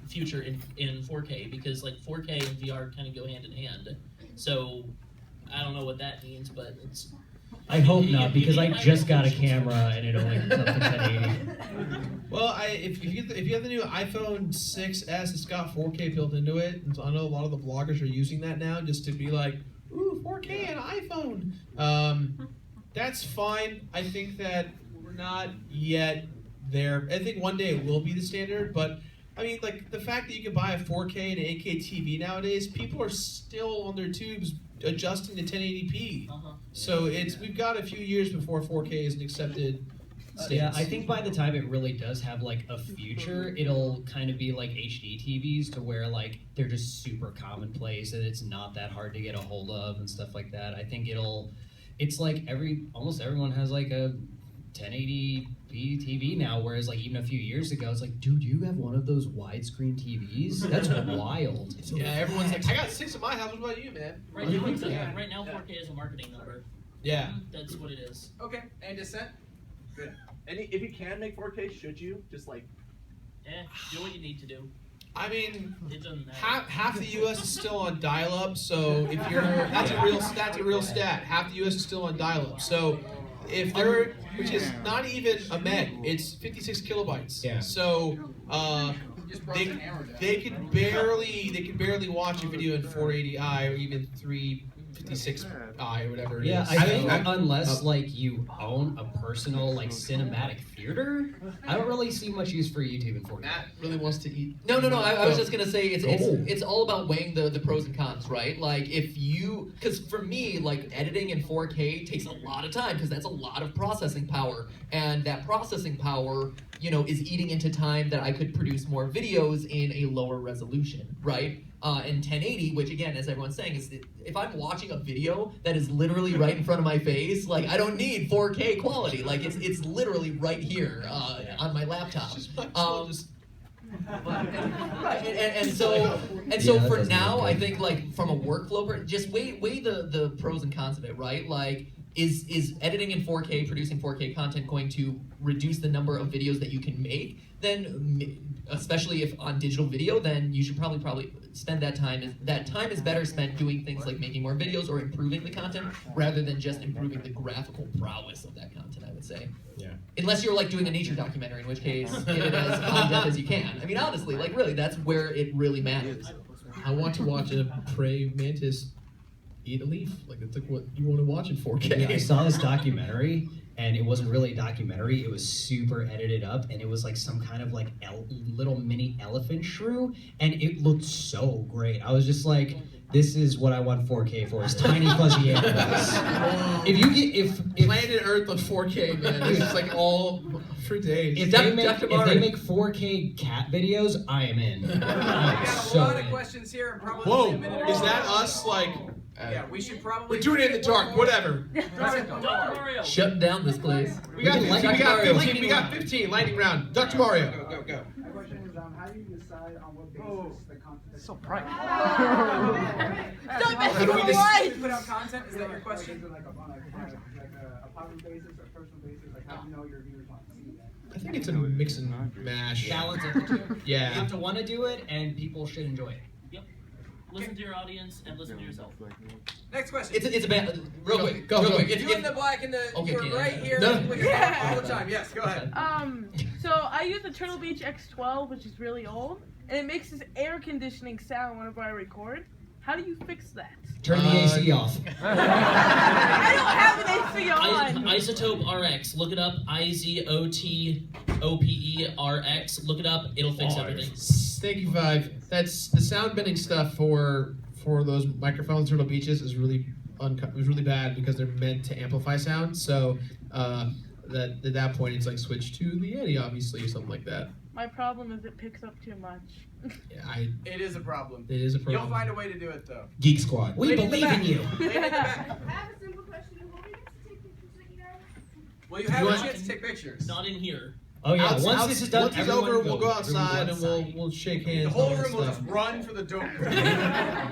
future in 4K, because like 4K and VR kind of go hand in hand. So I don't know what that means, but it's. I hope not, because I just got a camera and it only comes up to 1080. Well, if you have the new iPhone 6s, it's got 4K built into it. And so I know a lot of the bloggers are using that now just to be like, ooh, 4K and iPhone. That's fine. I think that we're not yet there. I think one day it will be the standard, but I mean, like the fact that you can buy a 4K and an 8K TV nowadays, people are still on their tubes adjusting to 1080p. So we've got a few years before 4K is an accepted Yeah, I think by the time it really does have like a future, it'll kind of be like HD TVs to where like they're just super commonplace and it's not that hard to get a hold of and stuff like that. I think it's like almost everyone has like a 1080p TV now, whereas like even a few years ago, it's like, dude, you have one of those widescreen TVs? That's wild. Yeah, everyone's like, I got 6 in my house. What about you, man? Right now, 4K is a marketing number. Yeah. That's what it is. Okay, and Dissent? Good. If you can make 4K, should you? Just like... do what you need to do. I mean, It doesn't matter. half the U.S. is still on dial-up, so if you're that's a real stat. Half the U.S. is still on dial-up. So if they're, which is not even a meg, it's 56 kilobytes. Yeah. So they can barely watch a video in 480i or even 356i or whatever it is. Yeah, I think unless like you own a personal like cinematic theater, I don't really see much use for YouTube in 4K. Matt really wants to eat. No. I was just gonna say it's all about weighing the pros and cons, right? Like because for me, like editing in 4K takes a lot of time because that's a lot of processing power, and that processing power, is eating into time that I could produce more videos in a lower resolution, right? In 1080, which again, as everyone's saying, is if I'm watching a video that is literally right in front of my face, like I don't need 4K quality. Like it's literally right here on my laptop. Right, and so for now, I think like from a workflow, just weigh the pros and cons of it, right? Like, is editing in 4K, producing 4K content going to reduce the number of videos that you can make? Then, especially if on digital video, then you should probably spend that time. That time is better spent doing things like making more videos or improving the content rather than just improving the graphical prowess of that content, I would say. Yeah. Unless you're like doing a nature documentary, in which case get it as in depth as you can. I mean, honestly, like really, that's where it really matters. I want to watch a praying mantis eat a leaf. Like it's like what you want to watch in 4K. Yeah, I saw this documentary, and it wasn't really a documentary. It was super edited up, and it was like some kind of like little mini elephant shrew, and it looked so great. I was just like, this is what I want 4K for. It's tiny fuzzy animals. If Planet Earth on 4K, man, it's just like all for days. If they make 4K cat videos, I am in. We got a lot of questions here, and probably Whoa, a minute. is that us like? Yeah, we should probably. We're doing it in the dark. Whatever. Shut down this place. We got 15. Lightning round. Dr. Mario. Go. My question is, how do you decide on what basis the content is so bright. How do we decide? Put out content? Is that your question? Is it like a public basis or personal basis? Like, how do you know your viewers want to see that? I think it's a mix and mash. Balance of the two. Yeah. You have to want to do it, and people should enjoy it. Yep. Listen to your audience and listen to yourself. Next question. It's a bad. Real quick. If you in the black and you're right here with your phone all the time. Yes, go ahead. So I use the Turtle Beach X12, which is really old, and it makes this air conditioning sound whenever I record. How do you fix that? Turn the AC off. I don't have an AC on. Isotope RX. Look it up. IZOTOPE RX. Look it up. It'll fix everything. Thank you, Vive. That's the sound bending stuff for those microphones. Turtle Beaches is really bad because they're meant to amplify sound. So that at that point it's like switch to the Yeti, obviously, or something like that. My problem is it picks up too much. Yeah, it is a problem. It is a problem. You'll find a way to do it though. Geek Squad. We believe in you. Lady in the back. I have a simple question. Will we get to take pictures with you guys? Well, you have a chance to take pictures. Not in here. Oh yeah, once this is done, once it's over, we'll go outside and we'll shake hands. The whole and all that room will stuff. just run for the door.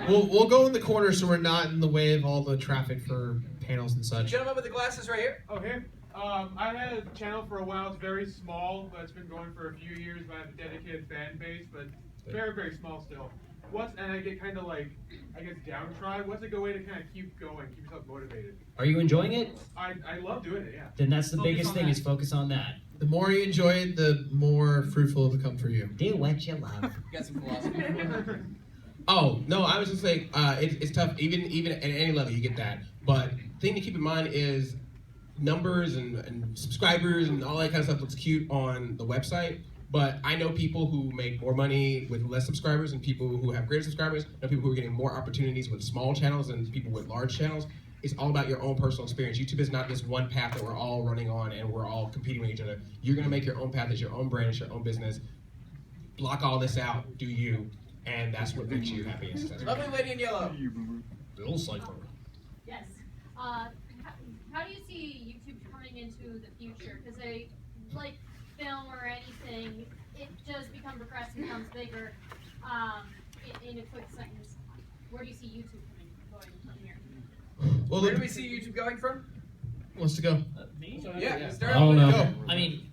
We'll go in the corner so we're not in the way of all the traffic for panels and such. Gentleman with the glasses right here. Oh, here? I had a channel for a while. It's very small, but it's been going for a few years. But I have a dedicated fan base, but very, very small still. And I get kind of like, I guess, downtrodden. What's a good way to kind of keep going, keep yourself motivated? Are you enjoying it? I love doing it, yeah. Then that's the Focus biggest on thing that. is focus on that. The more you enjoy it, the more fruitful it will become for you. Do what you love. You got some philosophy. Oh no, I was just saying it's tough. Even at any level, you get that. But thing to keep in mind is numbers and subscribers and all that kind of stuff looks cute on the website. But I know people who make more money with less subscribers and people who have greater subscribers. I know people who are getting more opportunities with small channels and people with large channels. it's all about your own personal experience. YouTube is not this one path that we're all running on and we're all competing with each other. You're gonna make your own path, it's your own brand, it's your own business. Block all this out, do you, and that's what makes you happy and successful. Lovely lady in yellow. Bill Cypher. Yes. How do you see YouTube turning into the future? Because like film or anything, it just becomes progressive, becomes bigger in a quick sentence. Where do you see YouTube going from here? Well, where do we see YouTube going from? Who wants to go? Me? Yeah, I don't know. I mean,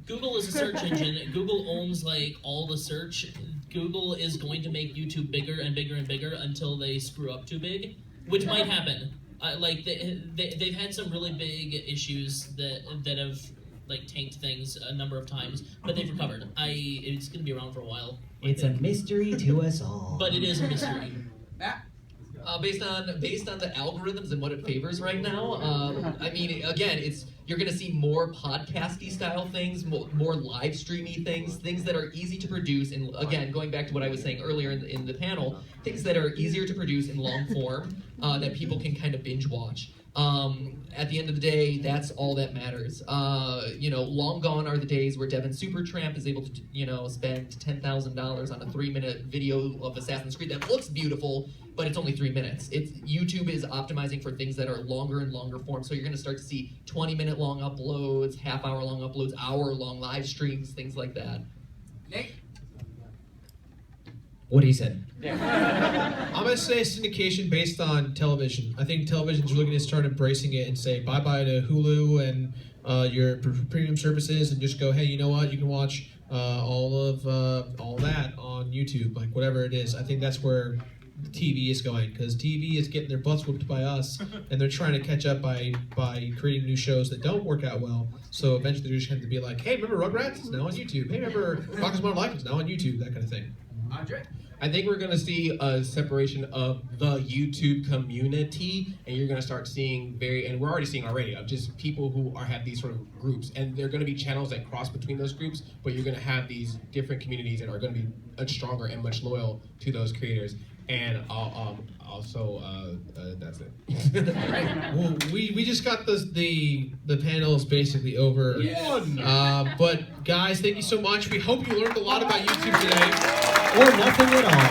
Google is a search engine. Google owns like all the search. Google is going to make YouTube bigger and bigger and bigger until they screw up too big, which might happen. Like they've had some really big issues that have like tanked things a number of times, but they've recovered. It's going to be around for a while. It's a mystery to us all. But it is a mystery. Based on the algorithms and what it favors right now, I mean, again, you're gonna see more podcasty style things, more live streamy things that are easy to produce, and again, going back to what I was saying earlier in the panel, things that are easier to produce in long form that people can kind of binge watch. At the end of the day, that's all that matters. Long gone are the days where Devin Supertramp is able to, spend $10,000 on a 3-minute video of Assassin's Creed that looks beautiful, but it's only 3 minutes. YouTube is optimizing for things that are longer and longer form, so you're going to start to see 20-minute long uploads, half-hour long uploads, hour-long live streams, things like that. Nate? What he said. I'm gonna say syndication based on television. I think television's really gonna start embracing it and say bye-bye to Hulu and your premium services, and just go, hey, you know what? You can watch all that on YouTube, like whatever it is. I think that's where TV is going, because TV is getting their butts whooped by us, and they're trying to catch up by creating new shows that don't work out well. So eventually they're just going to be like, hey, remember Rugrats? It's now on YouTube. Hey, remember Rocket's Modern Life? It's now on YouTube. That kind of thing. Andre? I think we're going to see a separation of the YouTube community, and you're going to start seeing and we're already seeing already, of just people who have these sort of groups, and there are going to be channels that cross between those groups, but you're going to have these different communities that are going to be much stronger and much loyal to those creators. And also, that's it. Well, we just got the panels basically over. Yes. But guys, thank you so much. We hope you learned a lot about YouTube today. Or nothing at all.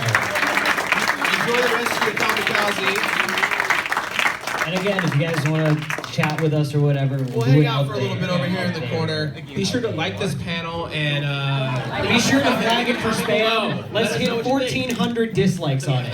Enjoy the rest of your Comikaze. And again, if you guys want to chat with us or whatever, we'll hang out for a little bit over here in the corner. Be sure to like this panel and be sure to flag it for spam. Let's hit 1,400 dislikes on it.